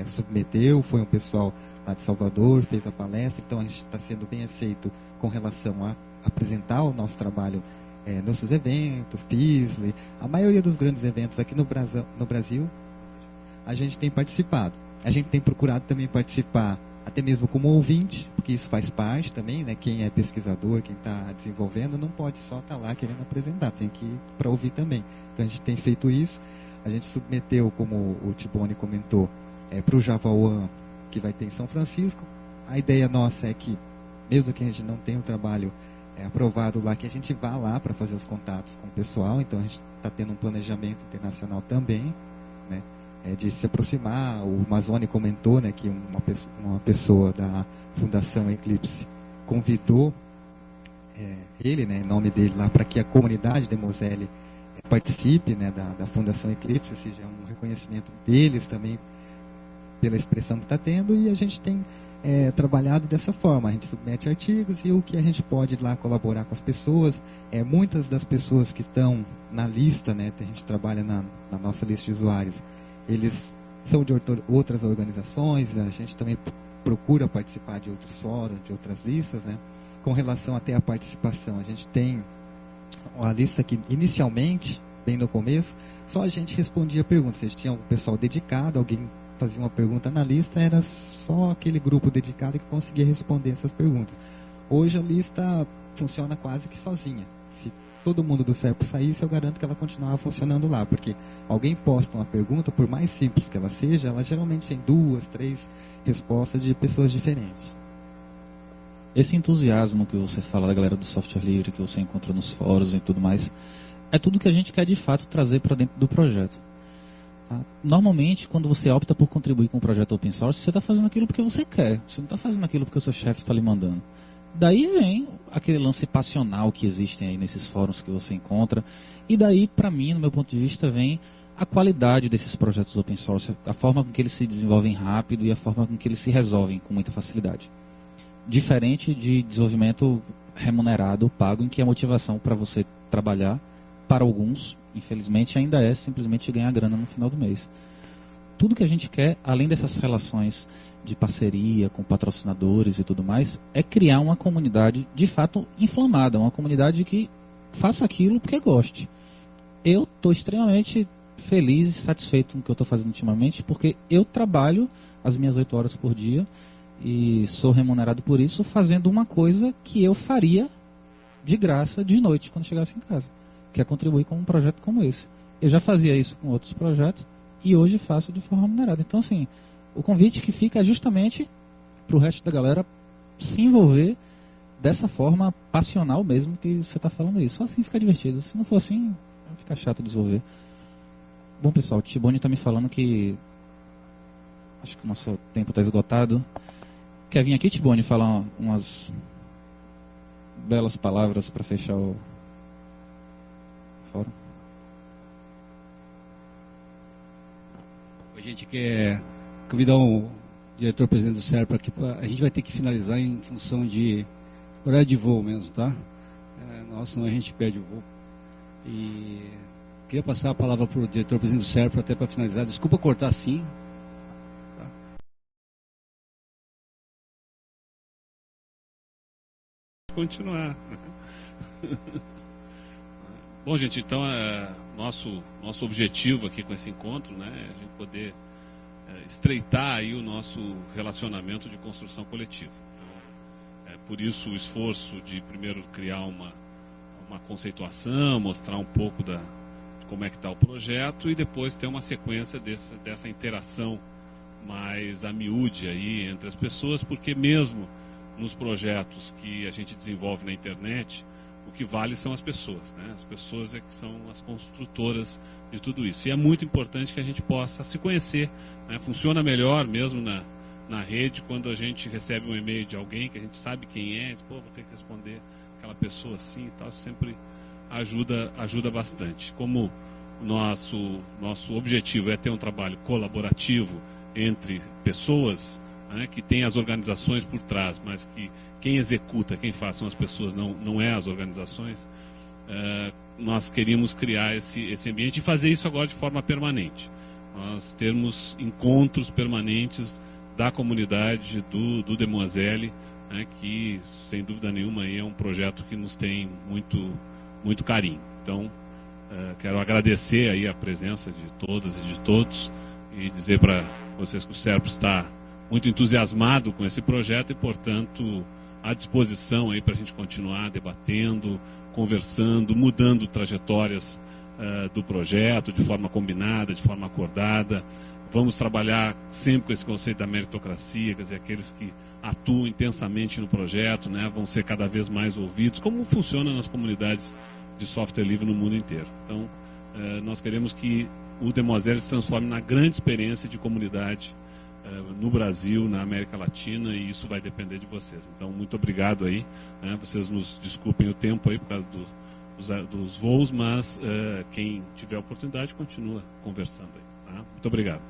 submeteu, foi um pessoal lá de Salvador, fez a palestra, então a gente está sendo bem aceito com relação a apresentar o nosso trabalho nesses eventos, FISLE. A maioria dos grandes eventos aqui no Brasil, a gente tem participado. A gente tem procurado também participar, até mesmo como ouvinte, porque isso faz parte também, né? Quem é pesquisador, quem está desenvolvendo, não pode só estar lá querendo apresentar, tem que ir para ouvir também. Então a gente tem feito isso. A gente submeteu, como o Tibone comentou, para o Java One, que vai ter em São Francisco. A ideia nossa é que, mesmo que a gente não tenha o trabalho aprovado lá, que a gente vá lá para fazer os contatos com o pessoal. Então a gente está tendo um planejamento internacional também, né, de se aproximar. O Mazzoni comentou, né, que uma pessoa da Fundação Eclipse convidou ele, né, em nome dele lá, para que a comunidade Demosele participe, né, da Fundação Eclipse, ou seja, um reconhecimento deles também pela expressão que está tendo. E a gente tem trabalhado dessa forma. A gente submete artigos e o que a gente pode ir lá colaborar com as pessoas. Muitas das pessoas que estão na lista, né, a gente trabalha na nossa lista de usuários, eles são de outras organizações, a gente também procura participar de outros fóruns, de outras listas, né? Com relação até à participação, a gente tem uma lista que inicialmente, bem no começo, só a gente respondia perguntas. A gente tinha um pessoal dedicado, alguém fazia uma pergunta na lista, era só aquele grupo dedicado que conseguia responder essas perguntas. Hoje a lista funciona quase que sozinha. Se todo mundo do CERP saísse, eu garanto que ela continuava funcionando lá, porque alguém posta uma pergunta, por mais simples que ela seja, ela geralmente tem 2, 3 respostas de pessoas diferentes. Esse entusiasmo que você fala da galera do software livre, que você encontra nos fóruns e tudo mais, é tudo que a gente quer de fato trazer para dentro do projeto. Tá? Normalmente, quando você opta por contribuir com um projeto open source, você está fazendo aquilo porque você quer, você não está fazendo aquilo porque o seu chefe está lhe mandando. Daí vem aquele lance passional que existem aí nesses fóruns que você encontra, e daí, para mim, no meu ponto de vista, vem a qualidade desses projetos open source, a forma com que eles se desenvolvem rápido e a forma com que eles se resolvem com muita facilidade. Diferente de desenvolvimento remunerado, pago, em que a motivação para você trabalhar, para alguns, infelizmente, ainda é simplesmente ganhar grana no final do mês. Tudo que a gente quer, além dessas relações de parceria com patrocinadores e tudo mais, é criar uma comunidade de fato inflamada, uma comunidade que faça aquilo porque goste. Eu estou extremamente feliz e satisfeito com o que eu estou fazendo ultimamente, porque eu trabalho as minhas 8 horas por dia e sou remunerado por isso, fazendo uma coisa que eu faria de graça de noite quando chegasse em casa, que é contribuir com um projeto como esse. Eu já fazia isso com outros projetos e hoje faço de forma remunerada. Então, assim, o convite que fica é justamente para o resto da galera se envolver dessa forma passional mesmo que você está falando isso. Só assim fica divertido. Se não for assim, vai ficar chato desenvolver. Bom, pessoal, o Tibone está me falando que acho que o nosso tempo está esgotado. Quer vir aqui, Tibone, falar umas belas palavras para fechar o fórum? A gente quer convidar o diretor-presidente do CERP aqui. A gente vai ter que finalizar em função de horário de voo mesmo, tá? Senão a gente perde o voo. E queria passar a palavra para o diretor-presidente do CERP até para finalizar. Desculpa cortar sim. Continuar. Bom, gente, então nosso objetivo aqui com esse encontro, né, é a gente poder estreitar aí o nosso relacionamento de construção coletiva. Então, por isso o esforço de primeiro criar uma conceituação, mostrar um pouco de como é que está o projeto e depois ter uma sequência dessa interação mais a miúde aí entre as pessoas, porque mesmo nos projetos que a gente desenvolve na internet, o que vale são as pessoas, né? As pessoas é que são as construtoras de tudo isso. E é muito importante que a gente possa se conhecer, né? Funciona melhor mesmo na rede, quando a gente recebe um e-mail de alguém que a gente sabe quem é, vou ter que responder aquela pessoa assim e tal, isso sempre ajuda bastante. Como o nosso objetivo é ter um trabalho colaborativo entre pessoas, né, que tem as organizações por trás, mas que quem executa, quem faz são as pessoas, não é as organizações, nós queríamos criar esse ambiente e fazer isso agora de forma permanente. Nós termos encontros permanentes da comunidade do Demoiselle, né, que sem dúvida nenhuma aí é um projeto que nos tem muito carinho. Então, quero agradecer aí a presença de todas e de todos e dizer para vocês que o CERP está muito entusiasmado com esse projeto e, portanto, à disposição aí para a gente continuar debatendo, conversando, mudando trajetórias do projeto de forma combinada, de forma acordada. Vamos trabalhar sempre com esse conceito da meritocracia, quer dizer, aqueles que atuam intensamente no projeto, né, vão ser cada vez mais ouvidos, como funciona nas comunidades de software livre no mundo inteiro. Então, nós queremos que o Demoiselle se transforme na grande experiência de comunidade no Brasil, na América Latina, e isso vai depender de vocês. Então, muito obrigado aí, né? Vocês nos desculpem o tempo aí por causa dos voos, mas quem tiver oportunidade continua conversando aí, tá? Muito obrigado.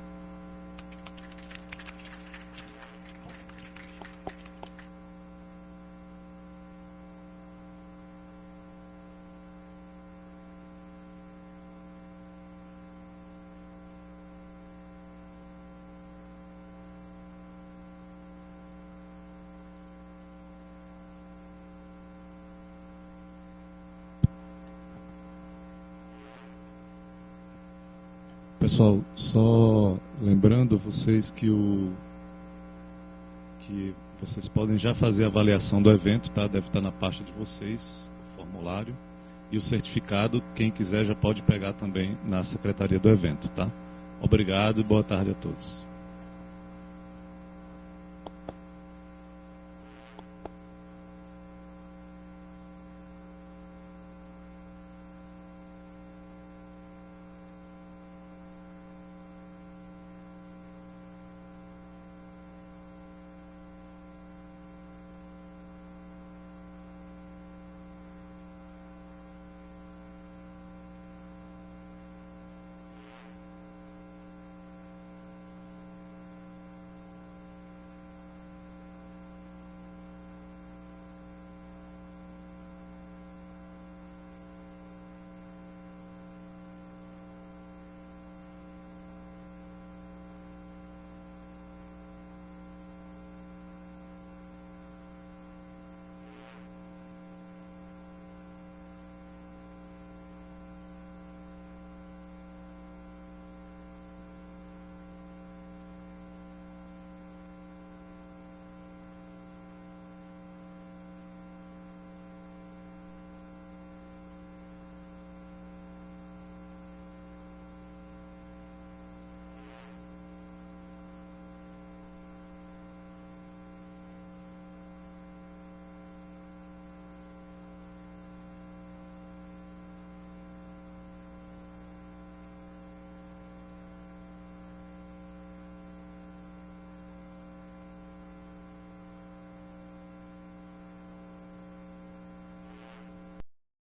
Pessoal, só lembrando vocês que vocês podem já fazer a avaliação do evento, tá? Deve estar na pasta de vocês, o formulário. E o certificado, quem quiser já pode pegar também na secretaria do evento, tá? Obrigado e boa tarde a todos.